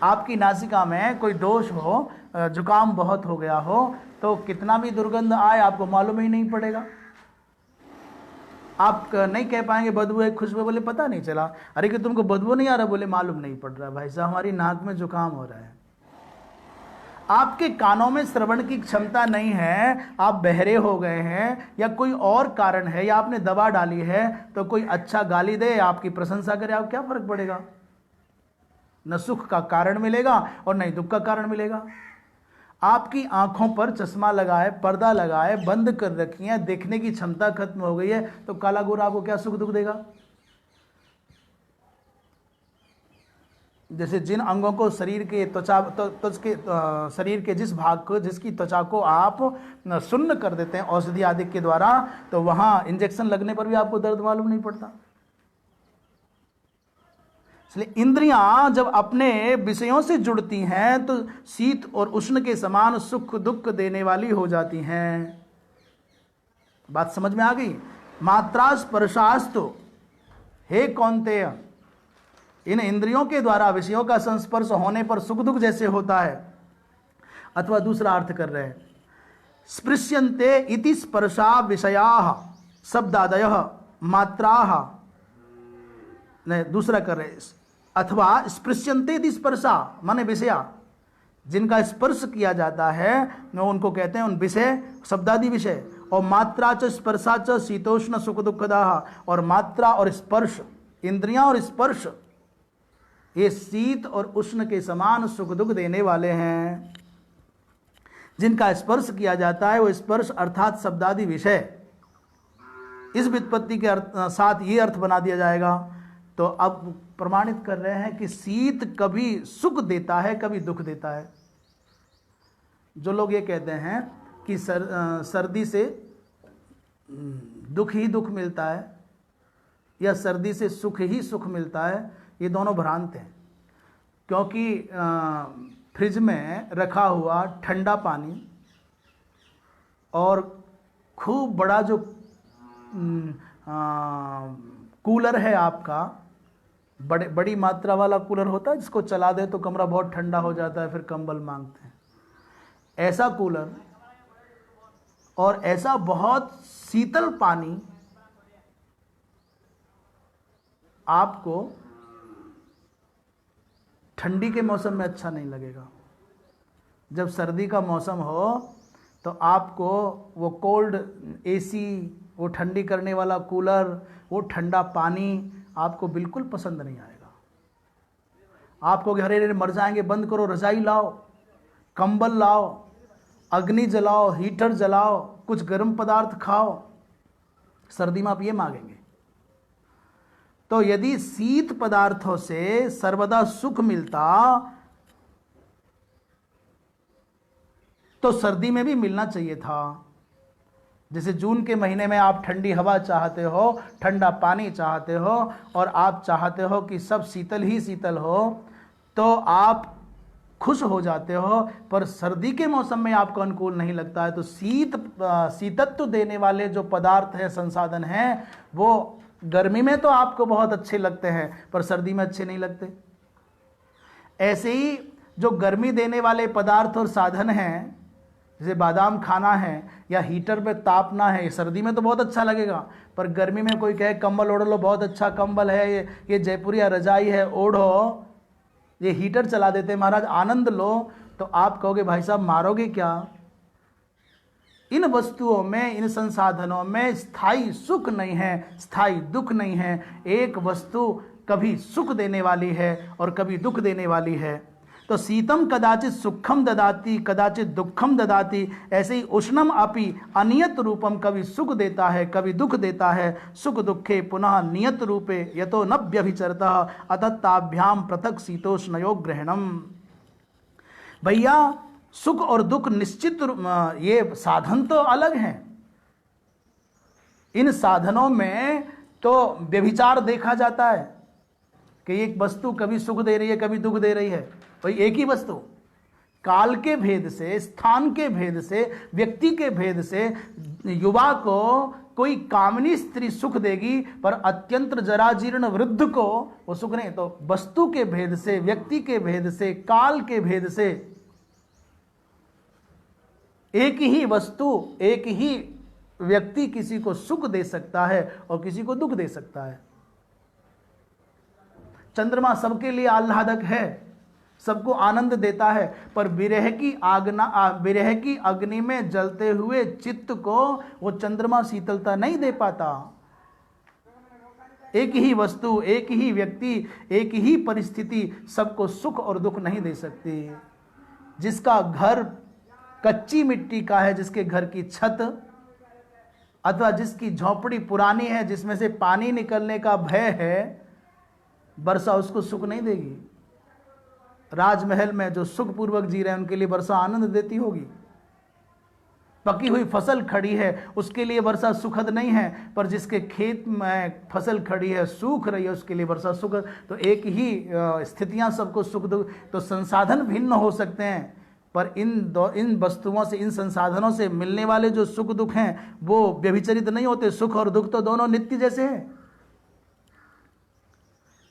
आपकी नासिका में कोई दोष हो, जुकाम बहुत हो गया हो, तो कितना भी दुर्गंध आए आपको मालूम ही नहीं पड़ेगा। आप नहीं कह पाएंगे बदबू है खुशबू, बोले पता नहीं चला। अरे कि तुमको बदबू नहीं आ रहा, बोले मालूम नहीं पड़ रहा भाई साहब, हमारी नाक में जुकाम हो रहा है। आपके कानों में श्रवण की क्षमता नहीं है, आप बहरे हो गए हैं, या कोई और कारण है, या आपने दवा डाली है, तो कोई अच्छा गाली दे, आपकी प्रशंसा करे, आप क्या फर्क पड़ेगा? न सुख का कारण मिलेगा और न ही दुख का कारण मिलेगा। आपकी आंखों पर चश्मा लगाए, पर्दा लगाए, बंद कर रखी है, देखने की क्षमता खत्म हो गई है, तो काला गोरा आपको क्या सुख दुख देगा? जैसे जिन अंगों को शरीर के शरीर के जिस भाग को, जिसकी त्वचा को आप सुन्न कर देते हैं औषधि आदि के द्वारा, तो वहां इंजेक्शन लगने पर भी आपको दर्द मालूम नहीं पड़ता। इसलिए इंद्रियां जब अपने विषयों से जुड़ती हैं तो शीत और उष्ण के समान सुख दुख देने वाली हो जाती हैं। बात समझ में आ गई? मात्रा स्पर्शास्तु, हे कौन्तेय, इन इंद्रियों के द्वारा विषयों का संस्पर्श होने पर सुख दुख जैसे होता है। अथवा दूसरा अर्थ कर रहे हैं, स्पृश्यन्ते इति स्पर्शा विषयाः शब्दादयः मात्राः, नहीं दूसरा कर रहे, अथवा स्पृश्यन्ते इति स्पर्शा माने विषया, जिनका स्पर्श किया जाता है उनको कहते हैं उन विषय, शब्दादि विषय। और मात्रा च स्पर्शा च शीतोष्ण सुख दुखदाः, और मात्रा और स्पर्श, इंद्रियां और स्पर्श, ये शीत और उष्ण के समान सुख दुख देने वाले हैं। जिनका स्पर्श किया जाता है वो स्पर्श अर्थात शब्दादि विषय, इस व्युत्पत्ति के साथ ये अर्थ बना दिया जाएगा। तो अब प्रमाणित कर रहे हैं कि शीत कभी सुख देता है, कभी दुख देता है। जो लोग ये कहते हैं कि सर्दी से दुख ही दुख मिलता है या सर्दी से सुख ही सुख मिलता है, ये दोनों भ्रांत हैं। क्योंकि फ्रिज में रखा हुआ ठंडा पानी और खूब बड़ा जो कूलर है आपका, बड़ी मात्रा वाला कूलर होता है जिसको चला दे तो कमरा बहुत ठंडा हो जाता है, फिर कंबल मांगते हैं, ऐसा कूलर और ऐसा बहुत शीतल पानी आपको ठंडी के मौसम में अच्छा नहीं लगेगा। जब सर्दी का मौसम हो तो आपको वो कोल्ड एसी, वो ठंडी करने वाला कूलर, वो ठंडा पानी आपको बिल्कुल पसंद नहीं आएगा। आपको अरे मर जाएंगे, बंद करो, रजाई लाओ, कंबल लाओ, अग्नि जलाओ, हीटर जलाओ, कुछ गर्म पदार्थ खाओ। सर्दी में आप ये मांगेंगे। तो यदि शीत पदार्थों से सर्वदा सुख मिलता तो सर्दी में भी मिलना चाहिए था। जैसे जून के महीने में आप ठंडी हवा चाहते हो, ठंडा पानी चाहते हो और आप चाहते हो कि सब शीतल ही शीतल हो, तो आप खुश हो जाते हो। पर सर्दी के मौसम में आपको अनुकूल नहीं लगता है। तो शीतत्व देने वाले जो पदार्थ हैं, संसाधन हैं, वो गर्मी में तो आपको बहुत अच्छे लगते हैं पर सर्दी में अच्छे नहीं लगते। ऐसे ही जो गर्मी देने वाले पदार्थ और साधन हैं, जैसे बादाम खाना है या हीटर पे तापना है, सर्दी में तो बहुत अच्छा लगेगा, पर गर्मी में कोई कहे कंबल ओढ़ लो, बहुत अच्छा कंबल है, ये जयपुरिया रजाई है, ओढ़ो, ये हीटर चला देते महाराज, आनंद लो, तो आप कहोगे भाई साहब मारोगे क्या? इन वस्तुओं में, इन संसाधनों में स्थायी सुख नहीं है, स्थायी दुख नहीं है। एक वस्तु कभी सुख देने वाली है और कभी दुख देने वाली है। तो शीतम कदाचित सुखम ददाति, कदाचित दुखम ददाति। ऐसे ही उष्णम अपि अनियत रूपम, कभी सुख देता है, कभी दुख देता है। सुख दुखे पुनः नियत रूपे यतो न व्यभिचरतः अतत्ताभ्याम पृथक शीतोष्णयो ग्रहणम। भैया सुख और दुख निश्चित ये साधन तो अलग हैं। इन साधनों में तो व्यभिचार देखा जाता है कि एक वस्तु कभी सुख दे रही है, कभी दुख दे रही है। भाई एक ही वस्तु काल के भेद से, स्थान के भेद से, व्यक्ति के भेद से युवा को कोई कामनी स्त्री सुख देगी पर अत्यंत जराजीर्ण वृद्ध को वो सुख नहीं। तो वस्तु के भेद से, व्यक्ति के भेद से, काल के भेद से एक ही वस्तु, एक ही व्यक्ति किसी को सुख दे सकता है और किसी को दुख दे सकता है। चंद्रमा सबके लिए आह्लादक है, सबको आनंद देता है, पर विरह की अग्नि में जलते हुए चित्त को वो चंद्रमा शीतलता नहीं दे पाता। एक ही वस्तु, एक ही व्यक्ति, एक ही परिस्थिति सबको सुख और दुख नहीं दे सकती। जिसका घर कच्ची मिट्टी का है, जिसके घर की छत अथवा जिसकी झोपड़ी पुरानी है, जिसमें से पानी निकलने का भय है, वर्षा उसको सुख नहीं देगी। राजमहल में जो सुखपूर्वक जी रहे हैं उनके लिए वर्षा आनंद देती होगी। पकी हुई फसल खड़ी है उसके लिए वर्षा सुखद नहीं है, पर जिसके खेत में फसल खड़ी है, सूख रही है, उसके लिए वर्षा सुखद। तो एक ही स्थितियां सबको सुख दुख। तो संसाधन भिन्न हो सकते हैं, पर इन वस्तुओं से, इन संसाधनों से मिलने वाले जो सुख दुख हैं वो व्यभिचरित नहीं होते। सुख और दुख तो दोनों नित्य जैसे हैं।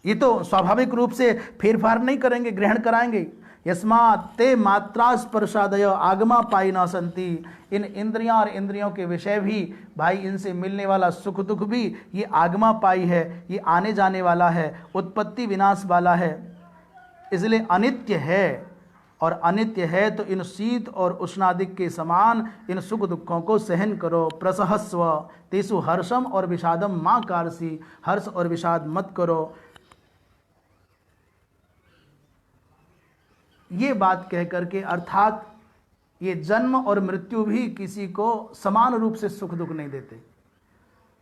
ये तो स्वाभाविक रूप से फेरफार नहीं करेंगे, ग्रहण कराएंगे। यस्मात् ते मात्रा स्पर्शादय आगमा पाई न संति। इन इंद्रियां और इंद्रियों के विषय भी भाई, इनसे मिलने वाला सुख दुख भी ये आगमा पाई है, ये आने जाने वाला है, उत्पत्ति विनाश वाला है, इसलिए अनित्य है। और अनित्य है तो इन शीत और उष्णादिक के समान इन सुख दुखों को सहन करो। प्रसहस्व तेसु हर्षम और विषादम मां कारसी। हर्ष और विषाद मत करो। ये बात कह करके, अर्थात ये जन्म और मृत्यु भी किसी को समान रूप से सुख दुख नहीं देते।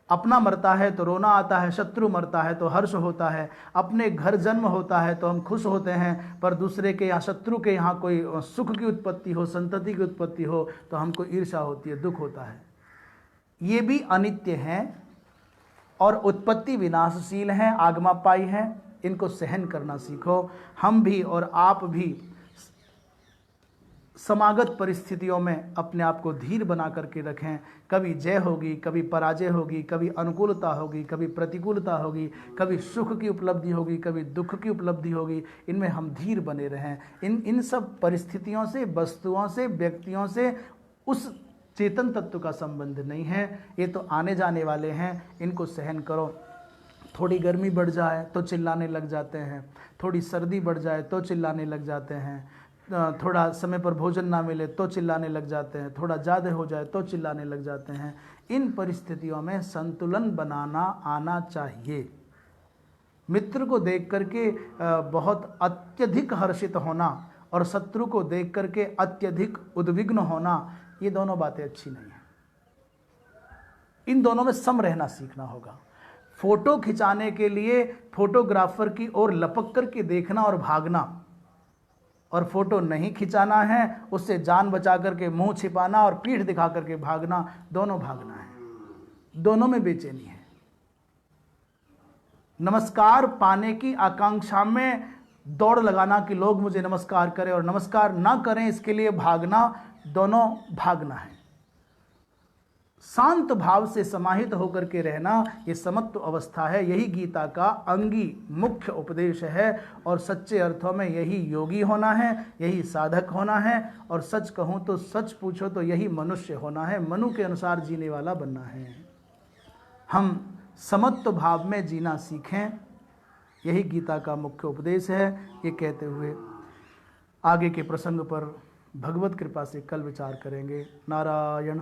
अपना मरता है तो रोना आता है, शत्रु मरता है तो हर्ष होता है, अपने घर जन्म होता है तो हम खुश होते हैं, पर दूसरे के यहाँ, शत्रु के यहाँ कोई सुख की उत्पत्ति हो, संतति की उत्पत्ति हो तो हमको ईर्ष्या होती है, दुख होता है। ये भी अनित्य हैं और उत्पत्ति विनाशशील हैं, आगमापाई हैं। इनको सहन करना सीखो। हम भी और आप भी समागत परिस्थितियों में अपने आप को धीर बना करके रखें। कभी जय होगी, कभी पराजय होगी, कभी अनुकूलता होगी, कभी प्रतिकूलता होगी, कभी सुख की उपलब्धि होगी, कभी दुख की उपलब्धि होगी। इनमें हम धीर बने रहें। इन सब परिस्थितियों से, वस्तुओं से, व्यक्तियों से उस चेतन तत्व का संबंध नहीं है। ये तो आने जाने वाले हैं, इनको सहन करो। थोड़ी गर्मी बढ़ जाए तो चिल्लाने लग जाते हैं, थोड़ी सर्दी बढ़ जाए तो चिल्लाने लग जाते हैं, थोड़ा समय पर भोजन ना मिले तो चिल्लाने लग जाते हैं, थोड़ा ज़्यादा हो जाए तो चिल्लाने लग जाते हैं। इन परिस्थितियों में संतुलन बनाना आना चाहिए। मित्र को देख करके बहुत अत्यधिक हर्षित होना और शत्रु को देख करके अत्यधिक उद्विग्न होना, ये दोनों बातें अच्छी नहीं हैं। इन दोनों में सम रहना सीखना होगा। फोटो खिंचाने के लिए फोटोग्राफर की ओर लपक करके देखना और भागना, और फोटो नहीं खिंचाना है उससे जान बचा करके मुंह छिपाना और पीठ दिखा करके भागना, दोनों भागना है। दोनों में बेचैनी है। नमस्कार पाने की आकांक्षा में दौड़ लगाना कि लोग मुझे नमस्कार करें, और नमस्कार ना करें इसके लिए भागना, दोनों भागना है। शांत भाव से समाहित होकर के रहना, ये समत्व अवस्था है। यही गीता का अंगी मुख्य उपदेश है, और सच्चे अर्थों में यही योगी होना है, यही साधक होना है, और सच कहूँ तो, सच पूछो तो यही मनुष्य होना है, मनु के अनुसार जीने वाला बनना है। हम समत्व भाव में जीना सीखें, यही गीता का मुख्य उपदेश है। ये कहते हुए आगे के प्रसंग पर भगवत कृपा से कल विचार करेंगे। नारायण।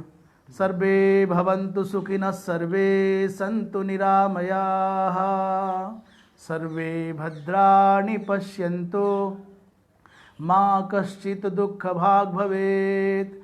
सर्वे भवन्तु सुखिनः, सर्वे सन्तु निरामयाः, सर्वे भद्राणि पश्यन्तु, मा कश्चित् दुःखभाग् भवेत्।